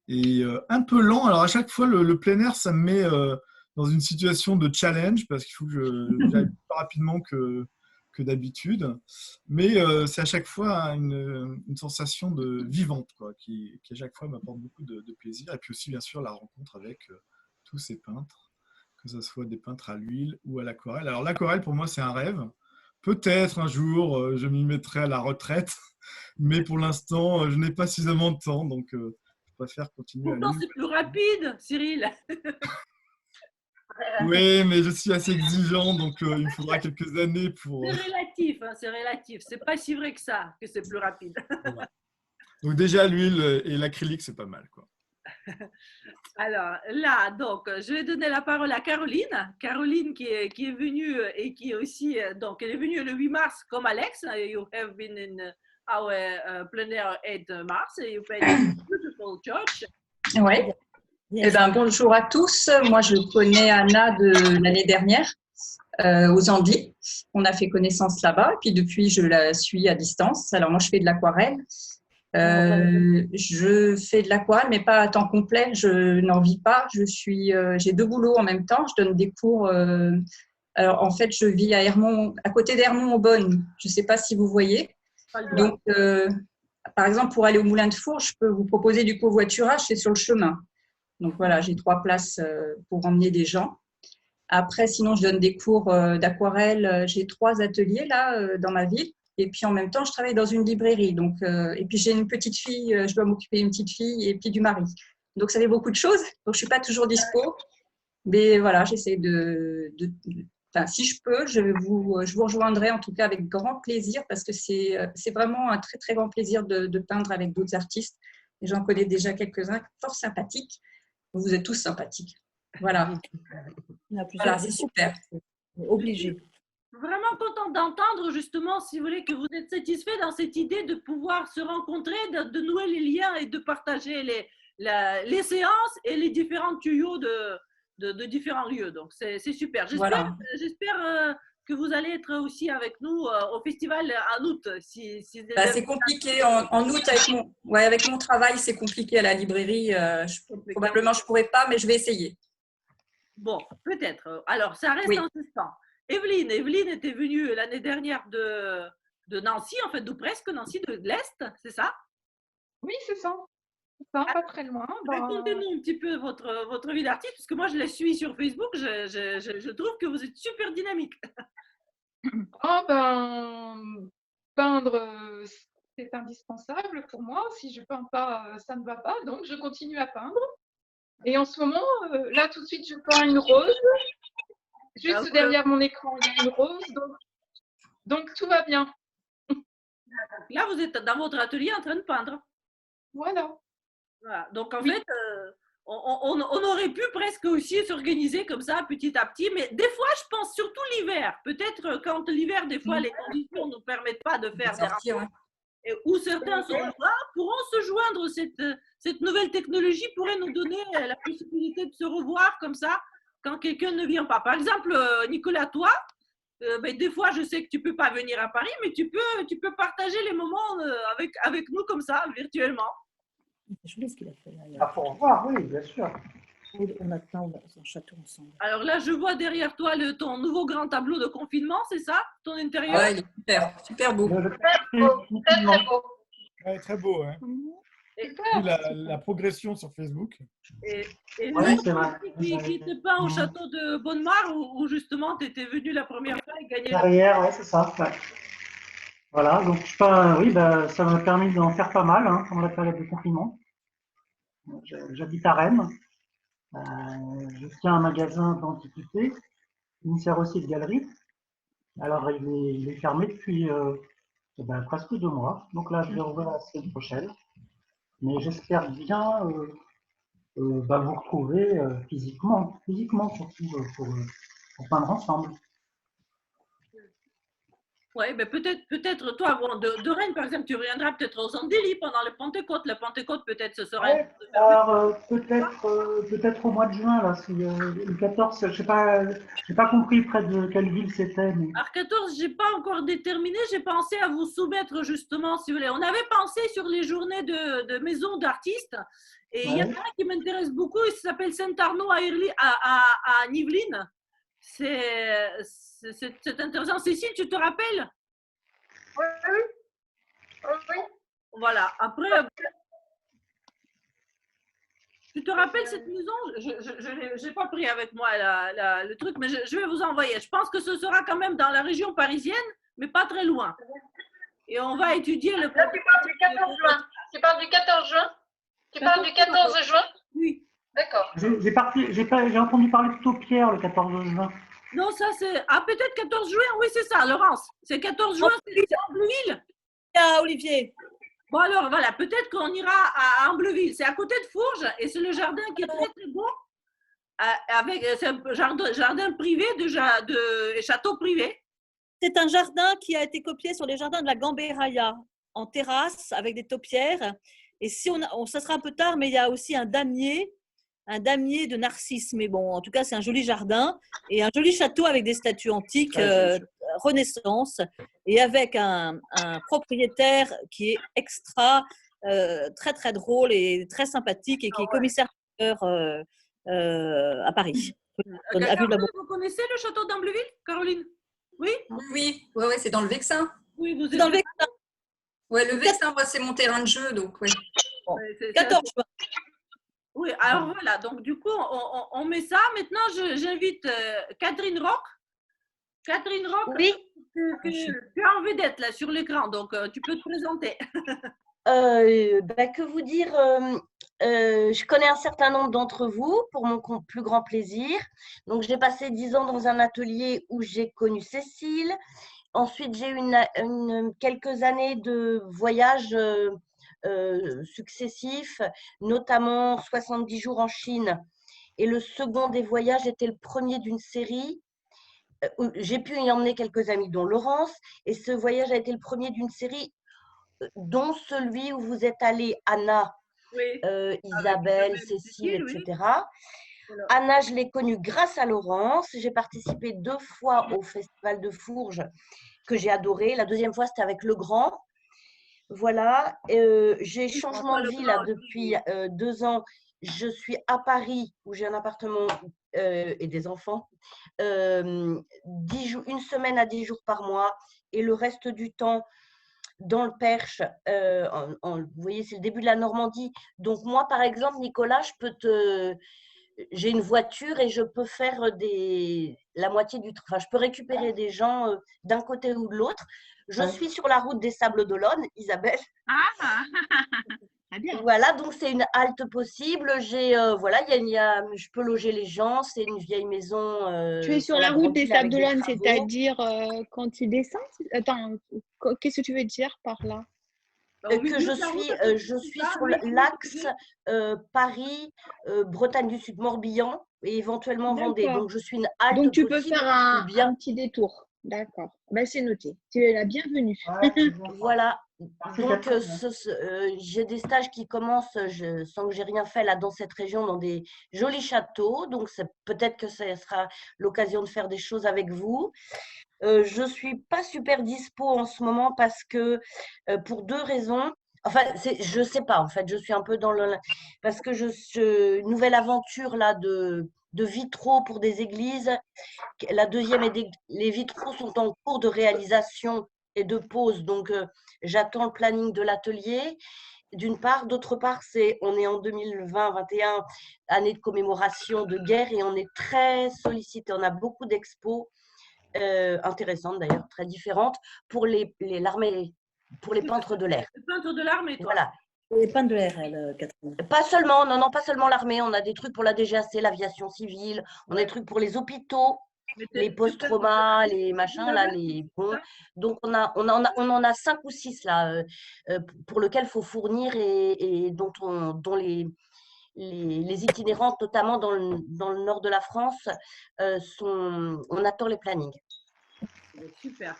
Et un peu lent. Alors à chaque fois, le plein air, ça me met dans une situation de challenge parce qu'il faut que j'aille plus rapidement que d'habitude. Mais c'est à chaque fois une sensation de vivante quoi, qui à chaque fois m'apporte beaucoup de plaisir. Et puis aussi, bien sûr, la rencontre avec tous ces peintres, que ce soit des peintres à l'huile ou à l'aquarelle. Alors l'aquarelle, pour moi, c'est un rêve. Peut-être un jour, je m'y mettrai à la retraite. Mais pour l'instant, je n'ai pas suffisamment de temps. Donc, je préfère continuer à l'huile. Pourtant, c'est plus rapide, Cyril. Oui, mais je suis assez exigeant, donc il me faudra quelques années pour… C'est relatif, hein, c'est relatif. C'est pas si vrai que ça, que c'est plus rapide. Voilà. Donc déjà, l'huile et l'acrylique, c'est pas mal, quoi. Alors là, donc, je vais donner la parole à Caroline. Caroline qui est venue et qui est aussi… Donc, elle est venue le 8 mars comme Alex. You have been in our plein air 8 mars. You painted a beautiful church. Oui. Eh ben, bonjour à tous. Moi, je connais Anna de l'année dernière aux Antilles. On a fait connaissance là-bas. Et puis depuis, je la suis à distance. Alors moi, je fais de l'aquarelle. Je fais de l'aquarelle, mais pas à temps complet. Je n'en vis pas. J'ai 2 boulots en même temps. Je donne des cours. Alors en fait, je vis à Hermont, à côté d'Hermont-Aubonne. Je ne sais pas si vous voyez. Donc, par exemple, pour aller au Moulin de Fourches, je peux vous proposer du covoiturage. C'est sur le chemin. Donc voilà, j'ai 3 places pour emmener des gens. Après, sinon, je donne des cours d'aquarelle. J'ai 3 ateliers là dans ma ville. Et puis en même temps, je travaille dans une librairie. Donc, et puis j'ai une petite fille, je dois m'occuper d'une petite fille et puis du mari. Donc ça fait beaucoup de choses. Donc je ne suis pas toujours dispo. Mais voilà, j'essaie enfin, si je peux, je vous rejoindrai en tout cas avec grand plaisir parce que c'est vraiment un très, très grand plaisir de peindre avec d'autres artistes. Et j'en connais déjà quelques-uns fort sympathiques. Vous êtes tous sympathiques. Voilà. Voilà, c'est super. Obligé. Vraiment contente d'entendre justement, si vous voulez, que vous êtes satisfait dans cette idée de pouvoir se rencontrer, de nouer les liens et de partager les séances et les différents tuyaux de différents lieux. Donc, c'est super. J'espère que vous allez être aussi avec nous au festival en août. C'est compliqué. En août, avec mon travail, c'est compliqué à la librairie. Probablement, je ne pourrai pas, mais je vais essayer. Bon, peut-être. Alors, ça reste en suspens. Evelyne était venue l'année dernière de Nancy, en fait, d'où presque Nancy, de l'Est, c'est ça? Oui, c'est ça. Pas très loin. Racontez-nous un petit peu votre vie d'artiste, parce que moi, je la suis sur Facebook. Je trouve que vous êtes super dynamique. Peindre, c'est indispensable pour moi. Si je peins pas, ça ne va pas. Donc, je continue à peindre. Et en ce moment, là, tout de suite, je peins une rose. Juste derrière mon écran, il y a une rose. Donc tout va bien. Là, vous êtes dans votre atelier en train de peindre. Voilà. Donc, en fait, on aurait pu presque aussi s'organiser comme ça, petit à petit. Mais des fois, je pense surtout l'hiver. Peut-être quand l'hiver, des fois, les conditions ne nous permettent pas de faire des rapports. Où certains pourront se joindre, cette nouvelle technologie pourrait nous donner la possibilité de se revoir comme ça quand quelqu'un ne vient pas. Par exemple, Nicolas, toi, des fois, je sais que tu ne peux pas venir à Paris, mais tu peux partager les moments avec nous comme ça, virtuellement. C'est joli ce qu'il a fait là. Ah, pour voir, oui, bien sûr. On a peint un château ensemble. Alors là, je vois derrière toi ton nouveau grand tableau de confinement, c'est ça? Ton intérieur? Ouais, il est super, super beau. Très beau, très très beau. Ouais, très beau, hein. Oui, la progression sur Facebook. Et Oui, c'est vrai. qui te peint au château de Bonnemare où justement tu étais venu la première fois et gagné. Derrière, ouais, c'est ça. Ouais. Voilà, donc oui, ça m'a permis d'en faire pas mal pendant la période de confinement. J'habite à Rennes. Je tiens un magasin d'antiquités. Il sert aussi de galerie. Alors, il est fermé depuis presque 2 mois. Donc là, je vais rouvrir la semaine prochaine. Mais j'espère bien vous retrouver physiquement surtout pour peindre ensemble. Oui, mais peut-être toi, bon, de Rennes, par exemple, tu reviendras peut-être aux Andelys pendant le Pentecôte. Le Pentecôte, peut-être, ce sera. Ouais, alors, peut-être au mois de juin, là, le 14, je sais pas compris près de quelle ville c'était. Mais... Alors, 14, je n'ai pas encore déterminé. J'ai pensé à vous soumettre, justement, si vous voulez. On avait pensé sur les journées de maison d'artistes. Et il y en a un qui m'intéresse beaucoup. Il s'appelle Saint-Arnaud à Niveline. C'est intéressant. Cécile, tu te rappelles? Oui. Voilà. Après, tu te rappelles cette maison? Je n'ai pas pris avec moi le truc, mais je vais vous envoyer. Je pense que ce sera quand même dans la région parisienne, mais pas très loin. Et on va étudier le... Là, tu parles du 14 juin. Tu parles du 14 juin? Tu parles du 14 juin? Oui. D'accord. J'ai entendu parler plutôt Pierre le 14 juin. Non, ça c'est... Ah, peut-être 14 juin, oui, c'est ça, Laurence. C'est 14 juin, c'est Ambleville. Ah, Olivier. Bon, alors, voilà, peut-être qu'on ira à Ambleville. C'est à côté de Fourges et c'est le jardin qui est très, très beau. C'est un jardin privé de château privé. C'est un jardin qui a été copié sur les jardins de la Gambéraya, en terrasse, avec des taupières. Et si ça sera un peu tard, mais il y a aussi un damier de narcisses. Mais bon, en tout cas, c'est un joli jardin et un joli château avec des statues antiques, Renaissance, et avec un propriétaire qui est extra, très, très drôle et très sympathique et qui est commissaire à Paris. Vous connaissez le château d'Ambleville, Caroline? Oui? Oui, c'est dans le Vexin. Oui, vous êtes dans le Vexin. Ouais, le Vexin, moi, c'est mon terrain de jeu, donc oui. Bon, 14 juin. Oui, alors voilà, donc du coup, on met ça. Maintenant, j'invite Catherine Roch. Catherine Roch, oui. Tu as en vedette là sur l'écran, donc tu peux te présenter. Que vous dire, je connais un certain nombre d'entre vous pour mon plus grand plaisir. Donc, j'ai passé 10 ans dans un atelier où j'ai connu Cécile. Ensuite, j'ai eu quelques années de voyages successifs, notamment 70 jours en Chine. Et le second des voyages était le premier d'une série. J'ai pu y emmener quelques amis, dont Laurence. Et ce voyage a été le premier d'une série, dont celui où vous êtes allés, Anna, oui. Isabelle, Cécile, etc. Oui. Anna, je l'ai connue grâce à Laurence. J'ai participé 2 fois au Festival de Fourges, que j'ai adoré. La deuxième fois, c'était avec Legrand. Voilà. J'ai changement de vie là, depuis 2 ans. Je suis à Paris, où j'ai un appartement et des enfants. 1 semaine à 10 jours par mois. Et le reste du temps, dans le Perche, vous voyez, c'est le début de la Normandie. Donc moi, par exemple, Nicolas, j'ai une voiture et je peux faire la moitié du enfin, je peux récupérer des gens d'un côté ou de l'autre. Je suis sur la route des Sables d'Olonne, Isabelle. Ah, très bien. Voilà, donc c'est une halte possible. Voilà, je peux loger les gens. C'est une vieille maison. Tu es sur la route des Sables d'Olonne, c'est-à-dire quand tu descends? Attends, qu'est-ce que tu veux dire par là? Que je suis sur l'axe Paris, Bretagne du Sud, Morbihan et éventuellement Vendée. Donc, je suis une halte donc, tu peux possible, faire un petit détour. D'accord. Ben, c'est noté. Tu es la bienvenue. Voilà. Donc, j'ai des stages qui commencent, sans que j'ai rien fait là dans cette région, dans des jolis châteaux. Donc, peut-être que ça sera l'occasion de faire des choses avec vous. Je suis pas super dispo en ce moment parce que pour 2 raisons. Enfin, je sais pas en fait. Je suis un peu parce que une nouvelle aventure là de vitraux pour des églises. La deuxième est les vitraux sont en cours de réalisation et de pose. Donc j'attends le planning de l'atelier. D'une part, d'autre part, on est en 2020-21, année de commémoration de guerre et on est très sollicité. On a beaucoup d'expos. Intéressantes d'ailleurs, très différentes pour l'armée, pour les peintres de l'air. Les peintres de l'armée, toi. Voilà. Les peintres de l'air, Catherine. Pas seulement, non, pas seulement l'armée. On a des trucs pour la DGAC, l'aviation civile. On a des trucs pour les hôpitaux, les post-trauma, les machins là, les bons. Donc on en a 5 ou 6 là pour lesquels il faut fournir et dont les itinérantes, notamment dans le nord de la France, on attend les plannings. Super.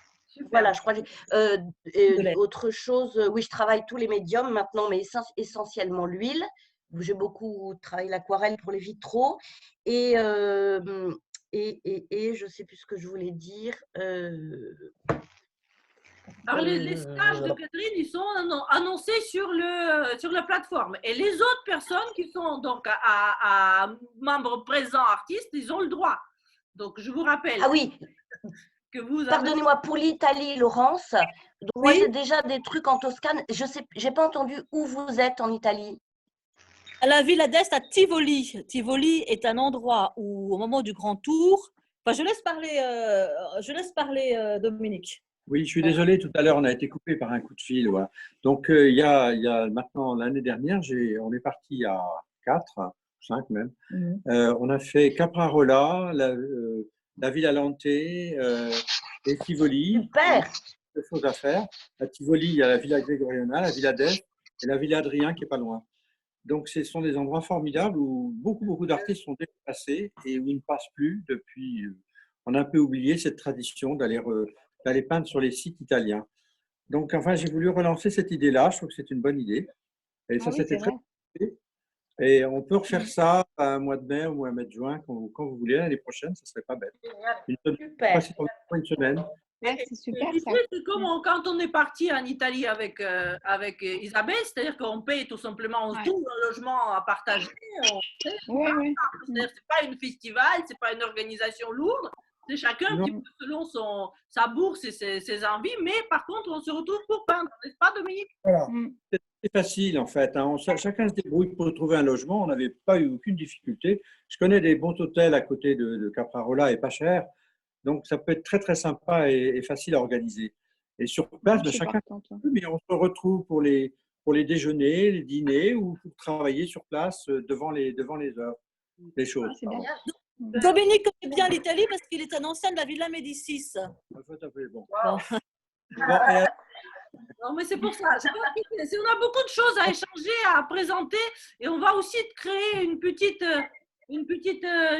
Voilà, je crois que autre chose, oui, je travaille tous les médiums maintenant, mais essentiellement l'huile. J'ai beaucoup travaillé l'aquarelle pour les vitraux et je ne sais plus ce que je voulais dire. Alors, les stages de Catherine, ils sont annoncés sur la plateforme. Et les autres personnes qui sont donc à membres présents artistes, ils ont le droit. Donc, je vous rappelle. Ah oui. Que vous Pardonnez-moi, pour l'Italie, Laurence. Donc, Oui. moi, j'ai déjà des trucs en Toscane. Je sais, j'ai pas entendu où vous êtes en Italie. À la Villa d'Est, à Tivoli. Tivoli est un endroit où, au moment du Grand Tour, enfin, je laisse parler Dominique. Oui, je suis désolé, tout à l'heure, on a été coupé par un coup de fil. Voilà. Donc, il y a maintenant, l'année dernière, on est parti à 4, 5 même. On a fait Caprarola, la Villa Lante et Tivoli. Super. Deux choses à faire. À Tivoli, il y a la Villa Gregoriana, la Villa d'Est et la Villa Adrien qui est pas loin. Donc, ce sont des endroits formidables où beaucoup d'artistes sont déplacés et où ils ne passent plus depuis. On a un peu oublié cette tradition d'aller peindre sur les sites italiens. Donc, enfin, j'ai voulu relancer cette idée-là. Je trouve que c'est une bonne idée. Et ça, c'était très bien. Et on peut refaire ça à un mois de mai ou un mois de juin, quand vous voulez, l'année prochaine, ça ne serait pas bête. Super. Une semaine. C'est super ça. C'est comme quand on est parti en Italie avec Isabelle, c'est-à-dire qu'on paye tout simplement tout le logement à partager. C'est pas une festival, c'est pas une organisation lourde. C'est chacun un petit peu selon sa bourse et ses envies, mais par contre, on se retrouve pour peindre, n'est-ce pas, Dominique? Voilà. C'est facile en fait. Hein. Chacun se débrouille pour trouver un logement. On n'avait pas eu aucune difficulté. Je connais des bons hôtels à côté de Caprarola et pas cher. Donc, ça peut être très, très sympa et facile à organiser. Et sur place, chacun, mais on se retrouve pour les déjeuners, les dîners ou pour travailler sur place devant les œuvres, les choses. Dominique connaît bien l'Italie parce qu'il est un ancien de la Villa Médicis. Bon. Non, mais c'est pour ça. On a beaucoup de choses à échanger, à présenter, et on va aussi créer une petite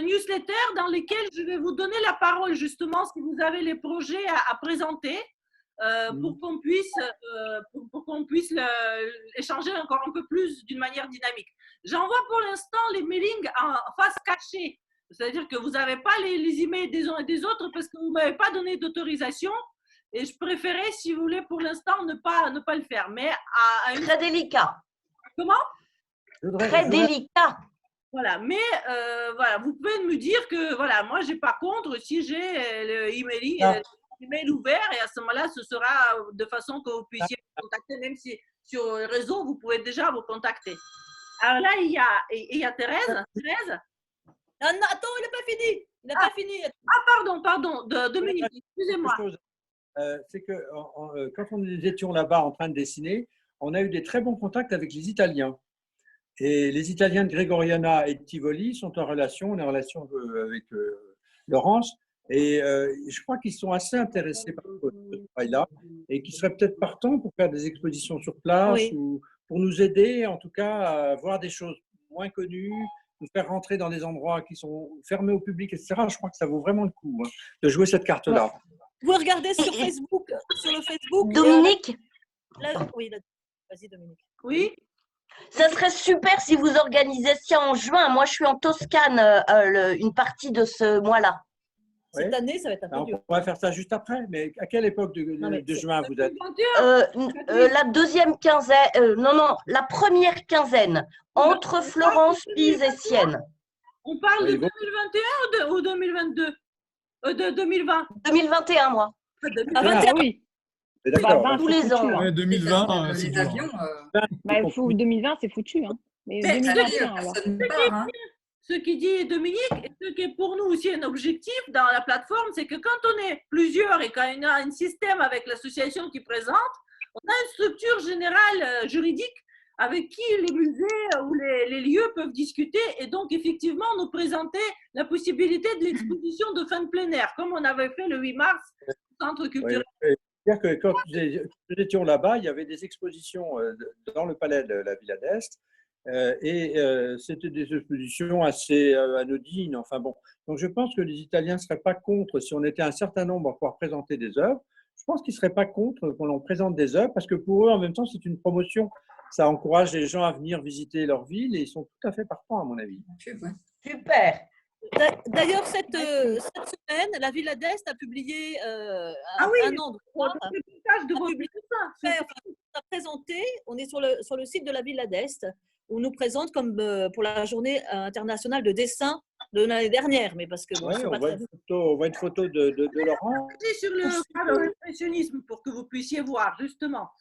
newsletter dans laquelle je vais vous donner la parole justement si vous avez les projets à présenter pour qu'on puisse échanger encore un peu plus d'une manière dynamique. J'envoie pour l'instant les mailings en face cachée, c'est-à-dire que vous n'avez pas les emails des uns et des autres parce que vous ne m'avez pas donné d'autorisation. Et je préférais, si vous voulez, pour l'instant, ne pas le faire. Mais très délicat. Comment? Très délicat. Voilà, mais voilà, vous pouvez me dire que voilà, moi, j'ai pas contre si j'ai l'email ouvert et à ce moment-là, ce sera de façon que vous puissiez vous contacter, même si sur le réseau, vous pouvez déjà vous contacter. Alors là, il y a Thérèse. Thérèse, Ah, non, attends, il n'a pas fini. Il n'a pas fini. Pardon, Dominique, excusez-moi. C'est que quand nous étions là-bas en train de dessiner, on a eu des très bons contacts avec les Italiens. Et les Italiens de Gregoriana et de Tivoli sont en relation, on est en relation avec Laurence, et je crois qu'ils sont assez intéressés par ce travail-là, et qu'ils seraient peut-être partants pour faire des expositions sur place, ou pour nous aider, en tout cas, à voir des choses moins connues, nous faire rentrer dans des endroits qui sont fermés au public, etc. Je crois que ça vaut vraiment le coup de jouer cette carte-là. Vous regardez sur Facebook, sur le Facebook. Dominique, oui, vas-y Dominique. Oui. Ça serait super si vous organisiez ça en juin. Moi, je suis en Toscane une partie de ce mois-là. Cette année, ça va être un peu dur. On va faire ça juste après. Mais à quelle époque de juin vous êtes? La deuxième quinzaine, non, la première quinzaine, entre Florence, Pise et Sienne. On parle de 2021 ou 2022 de 2020? 2021, moi. Ah oui. Tous les ans. Ouais, 2020, c'est Les dur. avions. 2020, c'est foutu. Hein. Mais 2021, alors. Ce qui dit Dominique, et ce qui est pour nous aussi un objectif dans la plateforme, c'est que quand on est plusieurs et quand on a un système avec l'association qui présente, on a une structure générale juridique avec qui les musées ou les lieux peuvent discuter et donc effectivement nous présenter la possibilité de l'exposition de fin de plein air, comme on avait fait le 8 mars au Centre culturel. C'est-à-dire que quand nous étions là-bas, il y avait des expositions dans le palais de la Villa d'Est. C'était des expositions assez anodines. Enfin bon, donc je pense que les Italiens ne seraient pas contre si on était un certain nombre à pouvoir présenter des œuvres. Je pense qu'ils ne seraient pas contre qu'on en présente des œuvres parce que pour eux, en même temps, c'est une promotion. Ça encourage les gens à venir visiter leur ville et ils sont tout à fait partants, à mon avis. Super. D'ailleurs, cette semaine, la Villa d'Est a publié un endroit. On a présenté, on est sur le site de la Villa d'Est, où on nous présente comme pour la journée internationale de dessin de l'année dernière. Mais parce que bon, on voit une photo de Laurent. Sur l'impressionnisme pour que vous puissiez voir, justement.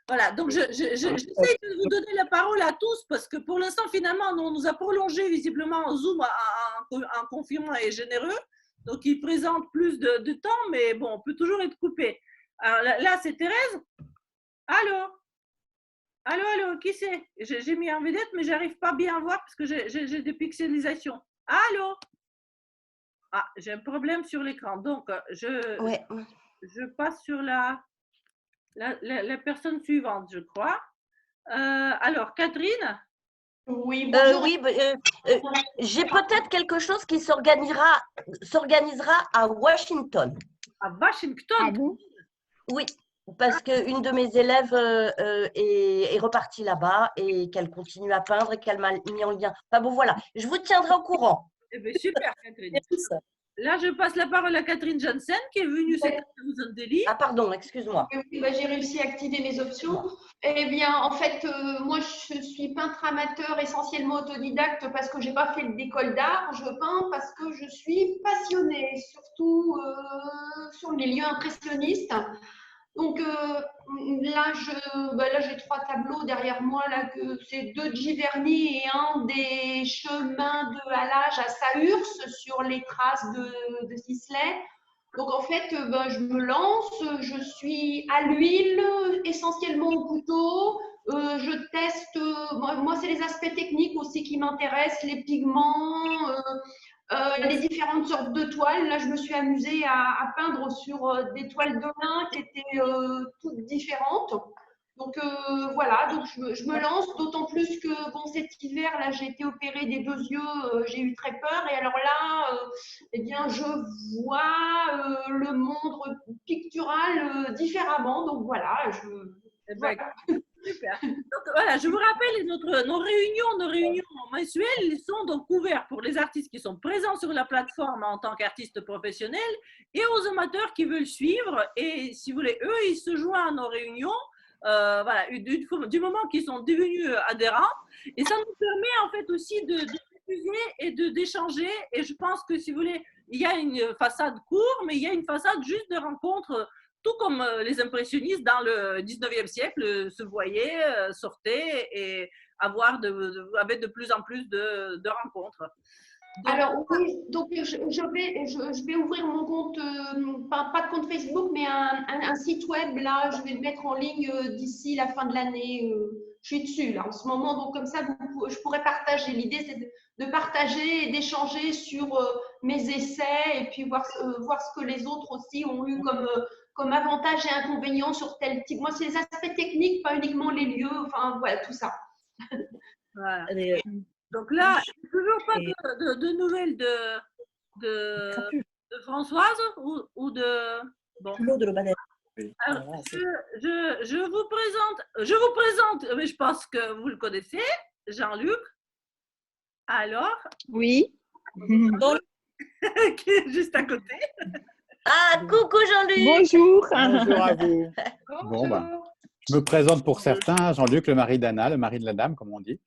Voilà, donc j'essaie de vous donner la parole à tous parce que pour l'instant, finalement, on nous a prolongé visiblement en Zoom, un confinement est généreux. Donc, il présente plus de temps, mais bon, on peut toujours être coupé. Alors là, c'est Thérèse. Allô, qui c'est? J'ai mis en vedette, mais j'arrive pas bien à voir parce que j'ai des pixelisations. Allô? Ah, j'ai un problème sur l'écran. Donc, je passe sur la personne suivante, je crois. Alors, Catherine? Oui, j'ai peut-être quelque chose qui s'organisera à Washington. À Washington? Oui, parce qu'une de mes élèves est repartie là-bas et qu'elle continue à peindre et qu'elle m'a mis en lien. Enfin bon, voilà, je vous tiendrai au courant. Eh bien, super, Catherine. Là, je passe la parole à Catherine Janssen qui est venue cette année au Delhi. Ah, pardon, excuse-moi. Oui, j'ai réussi à activer mes options. Eh bien, en fait, moi, je suis peintre amateur, essentiellement autodidacte, parce que je n'ai pas fait d'école d'art. Je peins parce que je suis passionnée, surtout sur le milieu impressionniste. Donc là, j'ai 3 tableaux derrière moi, là, c'est 2 de Giverny et un des chemins de halage à Saurs sur les traces de Sisley. Donc en fait, je me lance, je suis à l'huile, essentiellement au couteau. Je teste, moi c'est les aspects techniques aussi qui m'intéressent, les pigments, les différentes sortes de toiles. Là, je me suis amusée à peindre sur des toiles de lin qui étaient toutes différentes. Donc voilà, donc je me lance, d'autant plus que bon, cet hiver, là, j'ai été opérée des 2 yeux, j'ai eu très peur. Et alors là, eh bien, je vois le monde pictural différemment. Donc voilà, voilà. Super. Donc, voilà, je vous rappelle, nos réunions mensuelles sont donc ouvertes pour les artistes qui sont présents sur la plateforme en tant qu'artistes professionnels et aux amateurs qui veulent suivre. Et si vous voulez, eux, ils se joignent à nos réunions. Voilà, du moment qu'ils sont devenus adhérents. Et ça nous permet en fait aussi de diffuser et d'échanger. Et je pense que si vous voulez, il y a une façade courte, mais il y a une façade juste de rencontre, tout comme les impressionnistes dans le 19e siècle se voyaient, sortaient et avaient de plus en plus de rencontres. Alors oui, donc je vais ouvrir mon compte, pas de compte Facebook, mais un site web. Là, je vais le mettre en ligne d'ici la fin de l'année. Je suis dessus là en ce moment, donc comme ça, je pourrais partager. L'idée, c'est de partager et d'échanger sur mes essais et puis voir ce que les autres aussi ont eu comme avantages et inconvénients sur tel type. Moi, c'est les aspects techniques, pas uniquement les lieux. Enfin, voilà, tout ça. Voilà. Donc là, toujours pas de nouvelles de Françoise ou de… Bon. Alors, je vous présente, mais je pense que vous le connaissez, Jean-Luc. Alors, oui, qui est juste à côté. Ah, coucou Jean-Luc. Bonjour. Bonjour à vous. Bon, ben, je me présente pour certains, Jean-Luc, le mari d'Anna, le mari de la dame, comme on dit.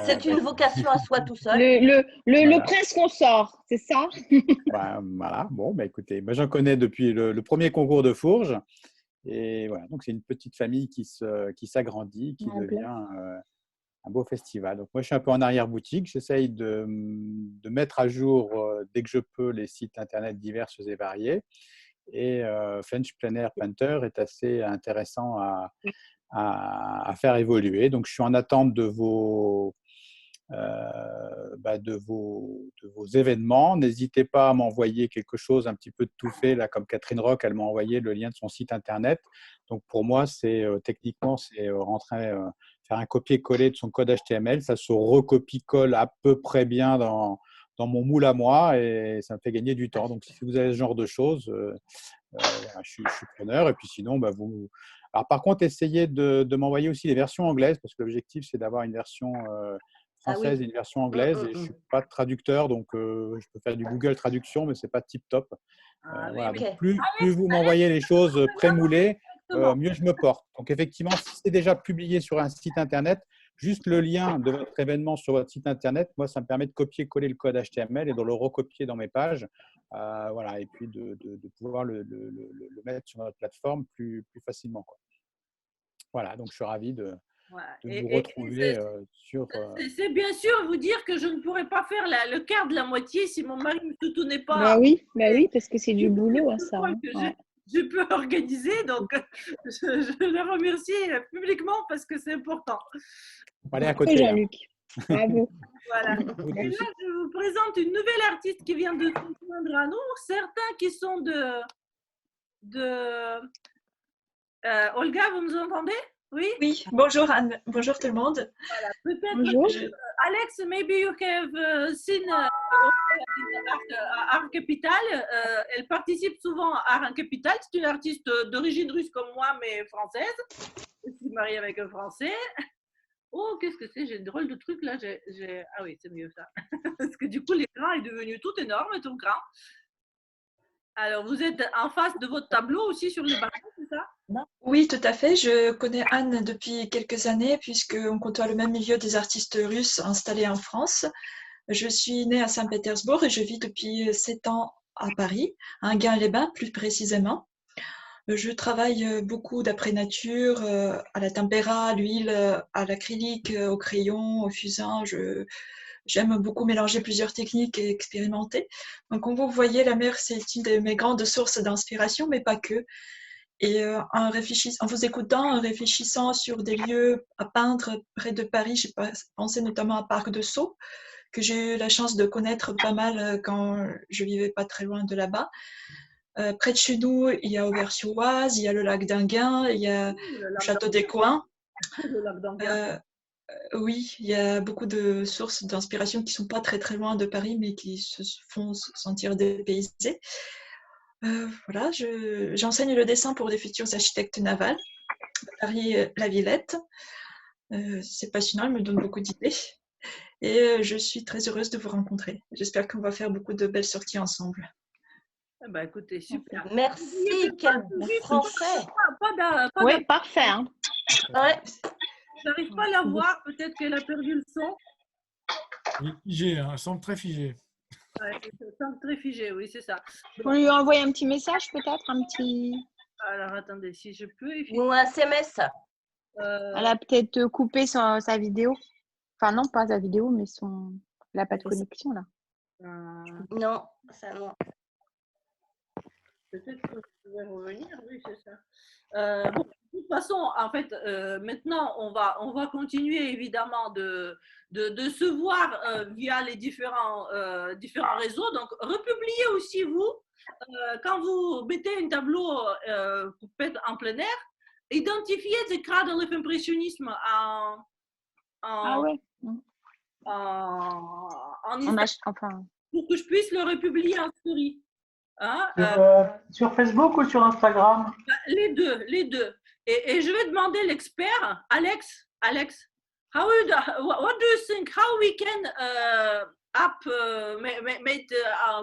C'est une vocation à soi tout seul. Le prince consort, c'est ça? Voilà, bon, bah, écoutez, moi j'en connais depuis le premier concours de Fourges. Et voilà, donc c'est une petite famille qui s'agrandit, qui devient un beau festival. Donc moi je suis un peu en arrière-boutique, j'essaye de mettre à jour dès que je peux les sites internet divers et variés. Et French Plein Air Painter est assez intéressant à faire évoluer. Donc, je suis en attente de vos événements. N'hésitez pas à m'envoyer quelque chose un petit peu de tout fait, là, comme Catherine Rock, elle m'a envoyé le lien de son site internet. Donc, pour moi, techniquement, c'est faire un copier-coller de son code HTML. Ça se recopie-colle à peu près bien dans mon moule à moi et ça me fait gagner du temps. Donc, si vous avez ce genre de choses, je suis preneur. Et puis sinon, Alors, par contre, essayez de m'envoyer aussi les versions anglaises parce que l'objectif, c'est d'avoir une version française et une version anglaise. Et je ne suis pas traducteur, donc je peux faire du Google Traduction, mais ce n'est pas tip-top. Voilà. Donc, plus vous m'envoyez les choses prémoulées, mieux je me porte. Donc, effectivement, si c'est déjà publié sur un site internet, juste le lien de votre événement sur votre site internet, moi, ça me permet de copier-coller le code HTML et de le recopier dans mes pages. Voilà, et puis de pouvoir le mettre sur notre plateforme plus facilement, quoi. Voilà, donc je suis ravi de vous retrouver sur… C'est bien sûr vous dire que je ne pourrais pas faire le quart de la moitié si mon mari ne me soutenait pas. Bah oui, parce que c'est du boulot, hein, ça. Je peux organiser, donc je le remercie publiquement parce que c'est important. Allez à côté. Jean-Luc. Bravo. Voilà. Et là, je vous présente une nouvelle artiste qui vient de se joindre à nous. Certains qui sont Olga, vous nous entendez? Oui. Oui. Bonjour Anne. Bonjour tout le monde. Voilà. Peut-être. Alex, maybe you have seen Art Capital. Elle participe souvent à Art Capital. C'est une artiste d'origine russe comme moi, mais française. Je suis mariée avec un Français. Oh, qu'est-ce que c'est? J'ai un drôle de truc là. Ah oui, c'est mieux ça. Parce que du coup, l'écran est devenu tout énorme, tout grand. Alors, vous êtes en face de votre tableau aussi sur le balcon, c'est ça? Oui, tout à fait. Je connais Anne depuis quelques années puisqu'on côtoie le même milieu des artistes russes installés en France. Je suis née à Saint-Pétersbourg et je vis depuis 7 ans à Paris, à Enghien-les-Bains plus précisément. Je travaille beaucoup d'après nature, à la tempéra, à l'huile, à l'acrylique, au crayon, au fusain. J'aime beaucoup mélanger plusieurs techniques et expérimenter. Donc, comme vous voyez, la mer, c'est une de mes grandes sources d'inspiration, mais pas que. Et en vous écoutant, en réfléchissant sur des lieux à peindre près de Paris, j'ai pensé notamment à Parc de Sceaux, que j'ai eu la chance de connaître pas mal quand je vivais pas très loin de là-bas. Près de chez nous, il y a Auvers-sur-Oise, il y a le lac d'Enghien, il y a le château des Coins. Oui, il y a beaucoup de sources d'inspiration qui ne sont pas très très loin de Paris, mais qui se font sentir dépaysées. Voilà, j'enseigne le dessin pour des futurs architectes navals, Paris-La Villette. C'est passionnant, il me donne beaucoup d'idées. Et je suis très heureuse de vous rencontrer. J'espère qu'on va faire beaucoup de belles sorties ensemble. Bah, écoutez, super. Merci, quel français. Oui, parfait. Hein. Ouais. Je n'arrive pas à la voir, peut-être qu'elle a perdu le son. Il est figé, hein, elle semble très figé. Ouais, ça semble très figé, oui, c'est ça. On lui a envoyé un petit message, peut-être, un petit… Alors, attendez, si je peux… Ou un SMS. Elle a peut-être coupé sa vidéo. Enfin, non, pas sa vidéo, mais elle n'a pas de connexion, là. Non, ça non. Peut-être que je vais revenir, oui, c'est ça. Bon, de toute façon, en fait, maintenant, on va continuer évidemment de se voir via les différents réseaux. Donc, republiez aussi, vous, quand vous mettez un tableau en plein air, identifiez des cradles of impressionnisme Ah ouais. en Instagram, pour que je puisse le republier en story. Hein, sur Facebook ou sur Instagram? Les deux. Et je vais demander l'expert, Alex, what do you think, how we can make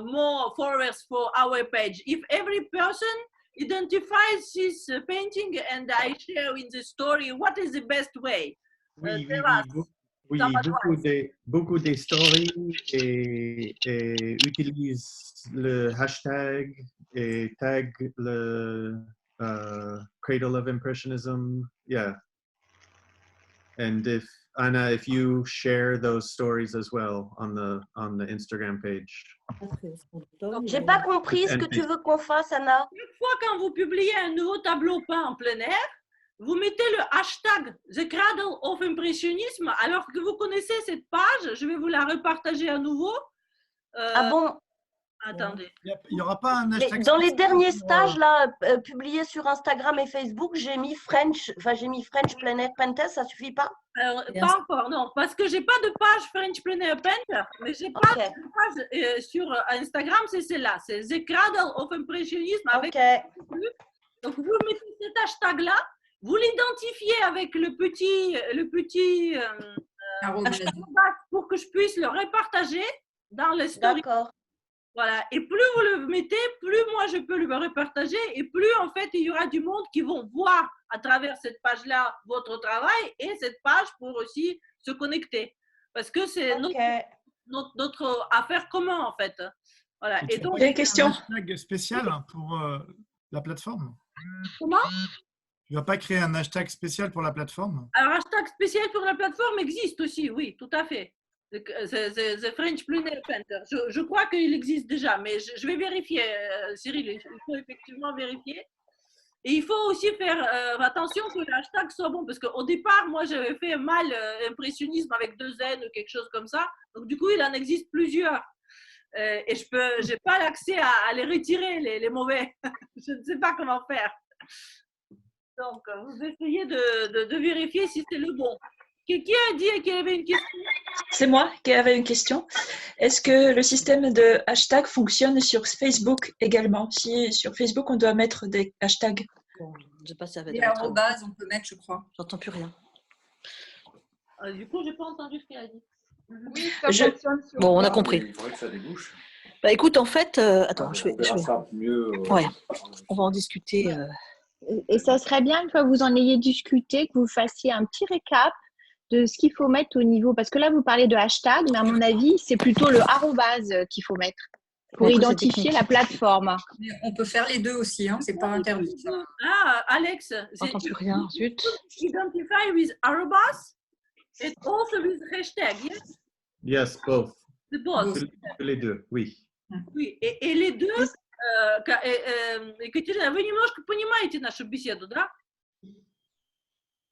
more followers for our page? If every person identifies his painting and I share in the story, what is the best way? Oui, beaucoup des stories et utilisent le hashtag et tag le Cradle of Impressionism. Yeah. And Anna, if you share those stories as well on the Instagram page. J'ai pas compris ce que tu veux qu'on fasse, Anna. Une fois quand vous publiez un nouveau tableau peint en plein air, vous mettez le hashtag The Cradle of Impressionism. Alors que vous connaissez cette page, je vais vous la repartager à nouveau. Ah bon? Attendez. Il n'y aura pas un hashtag. Dans les derniers stages là, publiés sur Instagram et Facebook, j'ai mis French Plein Air Painter, ça suffit pas? Alors, pas encore, non, parce que j'ai pas de page French Plein Air Painter, mais j'ai pas de page sur Instagram, c'est celle-là, c'est The Cradle of Impressionism. Avec donc vous mettez cet hashtag-là, vous l'identifiez avec le petit arrobas pour que je puisse le repartager dans les stories. D'accord. Voilà, et plus vous le mettez, plus moi je peux le repartager et plus en fait il y aura du monde qui vont voir à travers cette page-là votre travail et cette page pour aussi se connecter. Parce que c'est notre affaire commune en fait. Voilà. Et donc, il y a une question. Un hashtag spécial pour la plateforme? Comment? Tu ne vas pas créer un hashtag spécial pour la plateforme? Alors, hashtag spécial pour la plateforme existe aussi, oui, tout à fait. The French Plein Air Painter. Je crois qu'il existe déjà, mais je vais vérifier, Cyril. Il faut effectivement vérifier. Et il faut aussi faire attention que le hashtag soit bon, parce qu'au départ, moi, j'avais fait mal impressionnisme avec 2 N ou quelque chose comme ça. Donc, du coup, il en existe plusieurs. Et je n'ai pas l'accès à les retirer, les mauvais. Je ne sais pas comment faire. Donc, vous essayez de vérifier si c'est le bon. Qui a dit qu'il y avait une question? C'est moi qui avais une question. Est-ce que le système de hashtag fonctionne sur Facebook également? Si sur Facebook, on doit mettre des hashtags. Bon, je passe avec des arrobas, on peut mettre, je crois. J'entends plus rien. Du coup, je n'ai pas entendu ce qu'elle a dit. Oui, ça fonctionne sur... Bon, on a compris. Il faudrait que ça débouche. Bah, écoute, en fait, attends, je vais... Mieux, ouais, on va en discuter. Et ça serait bien, une fois que vous en ayez discuté, que vous fassiez un petit récap de ce qu'il faut mettre au niveau, parce que là vous parlez de hashtag, mais à mon avis c'est plutôt le arrobase qu'il faut mettre pour identifier la plateforme. Mais on peut faire les deux aussi, hein, c'est pas interdit. Ah, Alex, j'entends plus rien. Zut. Identify with arrobas and also with hashtag, yes? Yes, both. Both. Les deux, oui. Oui, et les deux, Екатерина, вы немножко понимаете нашу беседу, да?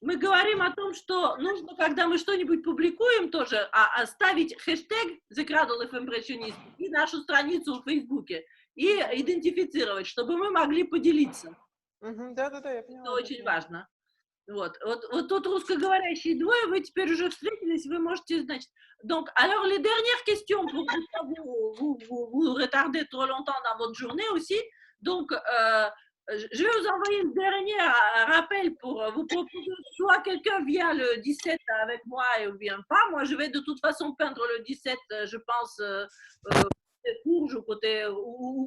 Мы говорим о том, что нужно, когда мы что-нибудь публикуем, тоже оставить хэштег The Cradle of Impressionism и нашу страницу в Фейсбуке и идентифицировать, чтобы мы могли поделиться. Да, я поняла. Это очень важно. Вот тут русскоговорящие двое, вы теперь уже встретились, вы можете, значит... Donc, alors, les dernières questions, pour vous retarder trop longtemps dans votre journée aussi. Donc, je vais vous envoyer une dernière rappel pour vous proposer soit quelqu'un vient le 17 avec moi ou vient pas. Moi, je vais de toute façon peindre le 17, je pense, côté Fourges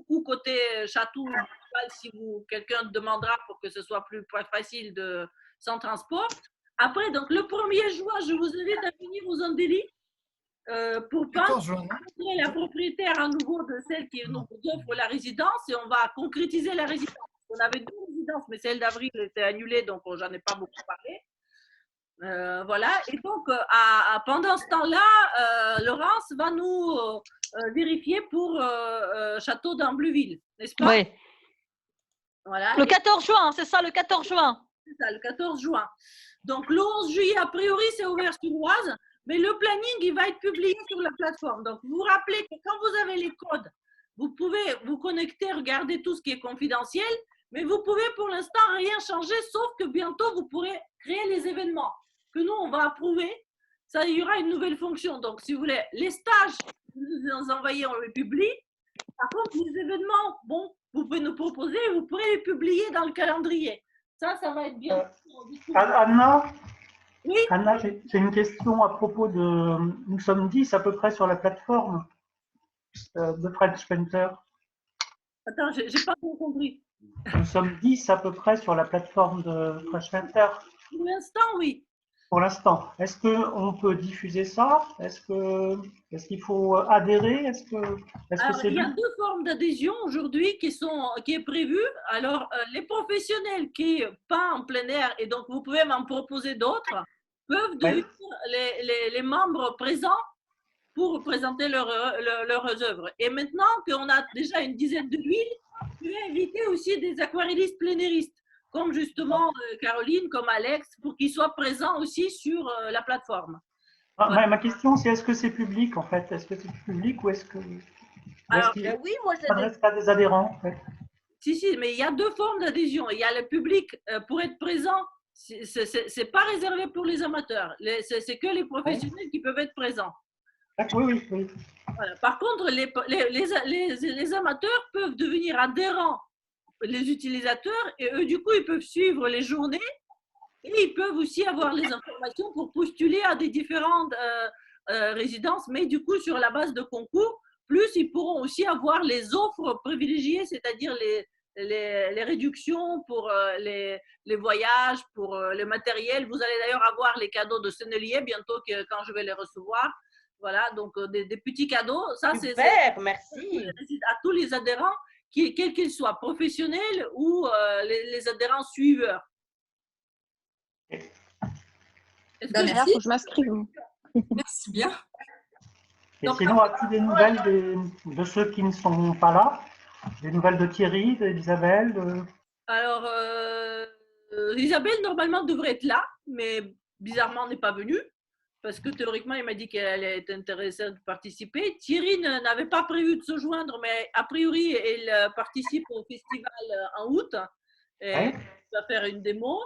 ou côté Château, si quelqu'un demandera pour que ce soit plus facile sans transport. Après, donc, le 1er juin, je vous invite à venir aux Andélis pour peindre la propriétaire à nouveau de celle qui nous offre la résidence et on va concrétiser la résidence. On avait 2 résidences, mais celle d'avril était annulée, donc j'en ai pas beaucoup parlé. Voilà. Et donc, pendant ce temps-là, Laurence va nous vérifier pour Château d'Ambleville, n'est-ce pas? Oui. Voilà. Le 14 juin, c'est ça, le 14 juin. C'est ça, le 14 juin. Donc, le 11 juillet, a priori, c'est ouvert sur Oise, mais le planning, il va être publié sur la plateforme. Donc, vous vous rappelez que quand vous avez les codes, vous pouvez vous connecter, regarder tout ce qui est confidentiel, mais vous pouvez pour l'instant rien changer, sauf que bientôt, vous pourrez créer les événements que nous, on va approuver. Ça, il y aura une nouvelle fonction. Donc, si vous voulez, les stages, vous nous envoyez, on les publie. Par contre, les événements, bon, vous pouvez nous proposer, vous pourrez les publier dans le calendrier. Ça va être bien. Anna, oui. Anna, j'ai une question à propos de. Nous sommes 10 à peu près sur la plateforme de French Painter. Attends, j'ai pas bien compris. Nous sommes 10 à peu près sur la plateforme de French Painter. Pour l'instant, oui. Pour l'instant. Est-ce qu'on peut diffuser ça? Est-ce qu'il faut adhérer? Il y a deux formes d'adhésion aujourd'hui qui est prévue. Alors, les professionnels qui peignent en plein air, et donc vous pouvez m'en proposer d'autres, peuvent devenir les membres présents pour présenter leurs œuvres. Et maintenant qu'on a déjà une dizaine de villes, je vais inviter aussi des aquarellistes plénéristes, comme justement Caroline, comme Alex, pour qu'ils soient présents aussi sur la plateforme. Ma question, c'est est-ce que c'est public en fait? Est-ce que c'est public ou est-ce que. Alors, oui, moi je s'adresse à des adhérents en fait? Si, mais il y a deux formes d'adhésion. Il y a le public pour être présent, c'est pas réservé pour les amateurs. C'est que les professionnels qui peuvent être présents. Oui. Voilà. Par contre, les amateurs peuvent devenir adhérents, les utilisateurs, et eux, du coup, ils peuvent suivre les journées et ils peuvent aussi avoir les informations pour postuler à des différentes résidences, mais du coup, sur la base de concours. Plus, ils pourront aussi avoir les offres privilégiées, c'est-à-dire les réductions pour les voyages, pour le matériel. Vous allez d'ailleurs avoir les cadeaux de Sennelier bientôt quand je vais les recevoir. Voilà, donc des petits cadeaux. Ça, super, merci. À tous les adhérents, quels qu'ils soient, professionnels ou les adhérents suiveurs. Merci. Faut que je m'inscrive. Merci bien. Et sinon, as-tu des nouvelles de ceux qui ne sont pas là? Des nouvelles de Thierry, d'Isabelle Alors, Isabelle, normalement, devrait être là, mais bizarrement, n'est pas venue. Parce que théoriquement, il m'a dit qu'elle était intéressée de participer. Thierry n'avait pas prévu de se joindre, mais a priori, elle participe au festival en août. Et va faire une démo.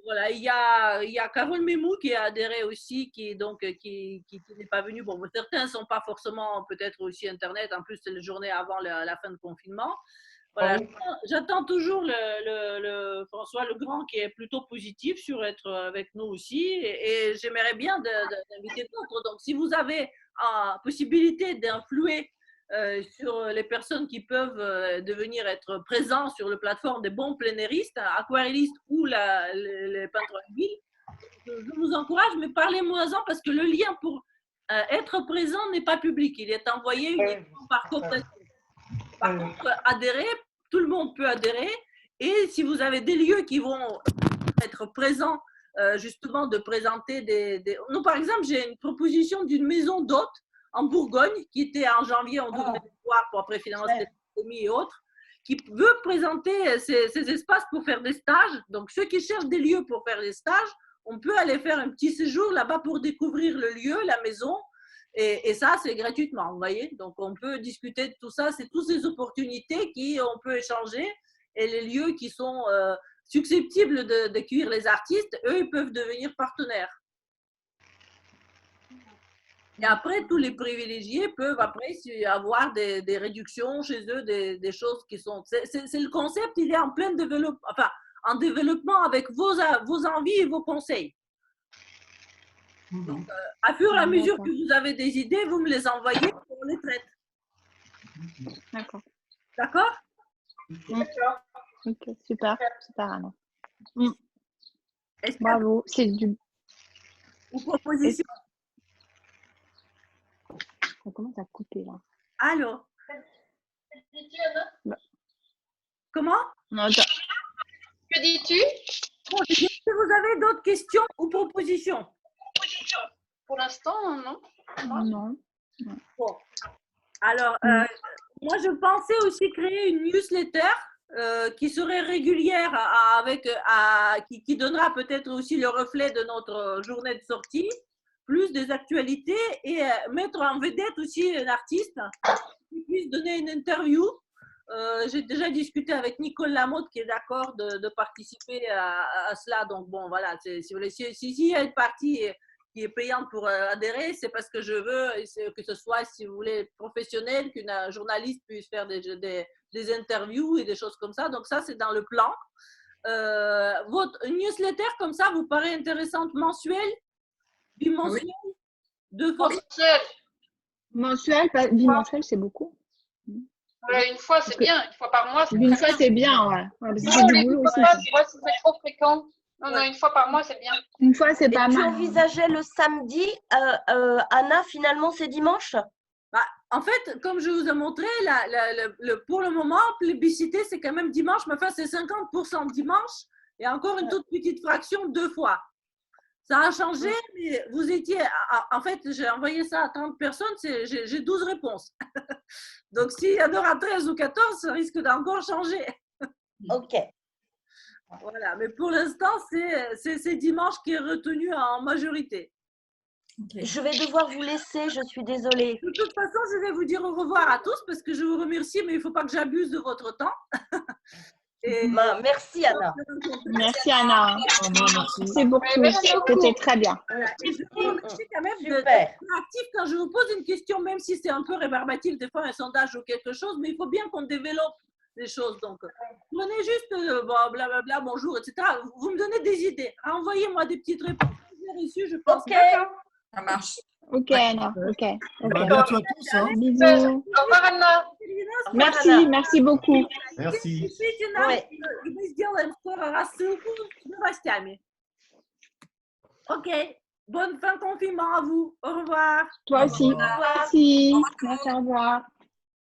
Voilà, il y a Carole Memou qui a adhéré aussi, qui n'est pas venue. Bon, certains ne sont pas forcément peut-être aussi Internet. En plus, c'est la journée avant la fin de confinement. Voilà, j'attends toujours le François Legrand qui est plutôt positif sur être avec nous aussi et j'aimerais bien d'inviter d'autres. Donc, si vous avez la possibilité d'influer sur les personnes qui peuvent devenir être présents sur la plateforme des bons plénéristes, aquarellistes ou les peintres en ville, je vous encourage, mais parlez-moi-en parce que le lien pour être présent n'est pas public. Il est envoyé uniquement par cooptation. Par contre, adhérer, tout le monde peut adhérer. Et si vous avez des lieux qui vont être présents, justement, de présenter des... Nous, par exemple, j'ai une proposition d'une maison d'hôtes en Bourgogne, qui était en janvier, on devrait le voir pour après finalement cette pandémie et autres, qui veut présenter ces espaces pour faire des stages. Donc, ceux qui cherchent des lieux pour faire des stages, on peut aller faire un petit séjour là-bas pour découvrir le lieu, la maison. Et ça, c'est gratuitement, vous voyez. Donc, on peut discuter de tout ça. C'est toutes ces opportunités qu'on peut échanger. Et les lieux qui sont susceptibles d'accueillir les artistes, eux, ils peuvent devenir partenaires. Et après, tous les privilégiés peuvent après avoir des réductions chez eux, des choses qui sont... C'est le concept, il est en plein développement, enfin, en développement avec vos envies et vos conseils. Donc, à fur et à mesure que vous avez des idées, vous me les envoyez et on les traite. D'accord. D'accord? Ok, super Anna. Bravo, c'est du... Une proposition. Ça commence à couper là. Allô? Comment? Non, attends. Que dis-tu? Bon, est-ce que vous avez d'autres questions ou propositions? Pour l'instant, non. Non. Bon. Alors, moi, je pensais aussi créer une newsletter qui serait régulière, qui donnera peut-être aussi le reflet de notre journée de sortie, plus des actualités, et mettre en vedette aussi un artiste qui puisse donner une interview. J'ai déjà discuté avec Nicole Lamotte qui est d'accord de participer à cela. Donc, bon, voilà, si vous voulez, s'il y a une partie qui est payante pour adhérer, c'est parce que je veux que ce soit, si vous voulez, professionnel, qu'une journaliste puisse faire des interviews et des choses comme ça. Donc, ça, c'est dans le plan. Votre newsletter, comme ça, vous paraît intéressante, mensuelle, bimensuelle, Oui. deux fois Mensuel, pas bimensuel, c'est beaucoup. Voilà, une fois, c'est bien. Une fois par mois, c'est Une très fois, c'est bien, ouais. Ouais, parce que Non, j'ai du mais boulot une aussi. fois, tu vois, si c'est trop fréquent. Non, non, une fois par mois, c'est bien. Une fois, c'est Et pas tu mal. envisageais le samedi, Anna, finalement, c'est dimanche? Bah, en fait, comme je vous ai montré, pour le moment, plébiscité, c'est quand même dimanche, mais enfin, c'est 50% dimanche et encore une toute petite fraction 2 fois. Ça a changé, mais vous étiez. En fait, j'ai envoyé ça à 30 personnes, j'ai 12 réponses. Donc, s'il y en aura 13 ou 14, ça risque d'encore changer. Ok. Voilà, mais pour l'instant, c'est dimanche qui est retenu en majorité. Je vais devoir vous laisser, je suis désolée. De toute façon, je vais vous dire au revoir à tous parce que je vous remercie, mais il ne faut pas que j'abuse de votre temps. Merci, Anna. Merci, Anna. Merci beaucoup. C'était très bien. Voilà. Et je vous remercie quand même Super. d'être actif quand je vous pose une question, même si c'est un peu rébarbatif, des fois un sondage ou quelque chose, mais il faut bien qu'on développe les choses. Donc, prenez juste blablabla, bonjour, etc. Vous me donnez des idées. Envoyez-moi des petites réponses. J'ai reçu, je pense. Ok. Ça marche. Ok, Anna. Ok. À bientôt à tous. Hein. Bisous. Au revoir, Anna. Merci, merci beaucoup. Merci. Мы сделаем скоро рассылку с новостями. Ok. Bonne fin de confinement à vous. Au revoir. Toi aussi. Merci. Merci, au revoir.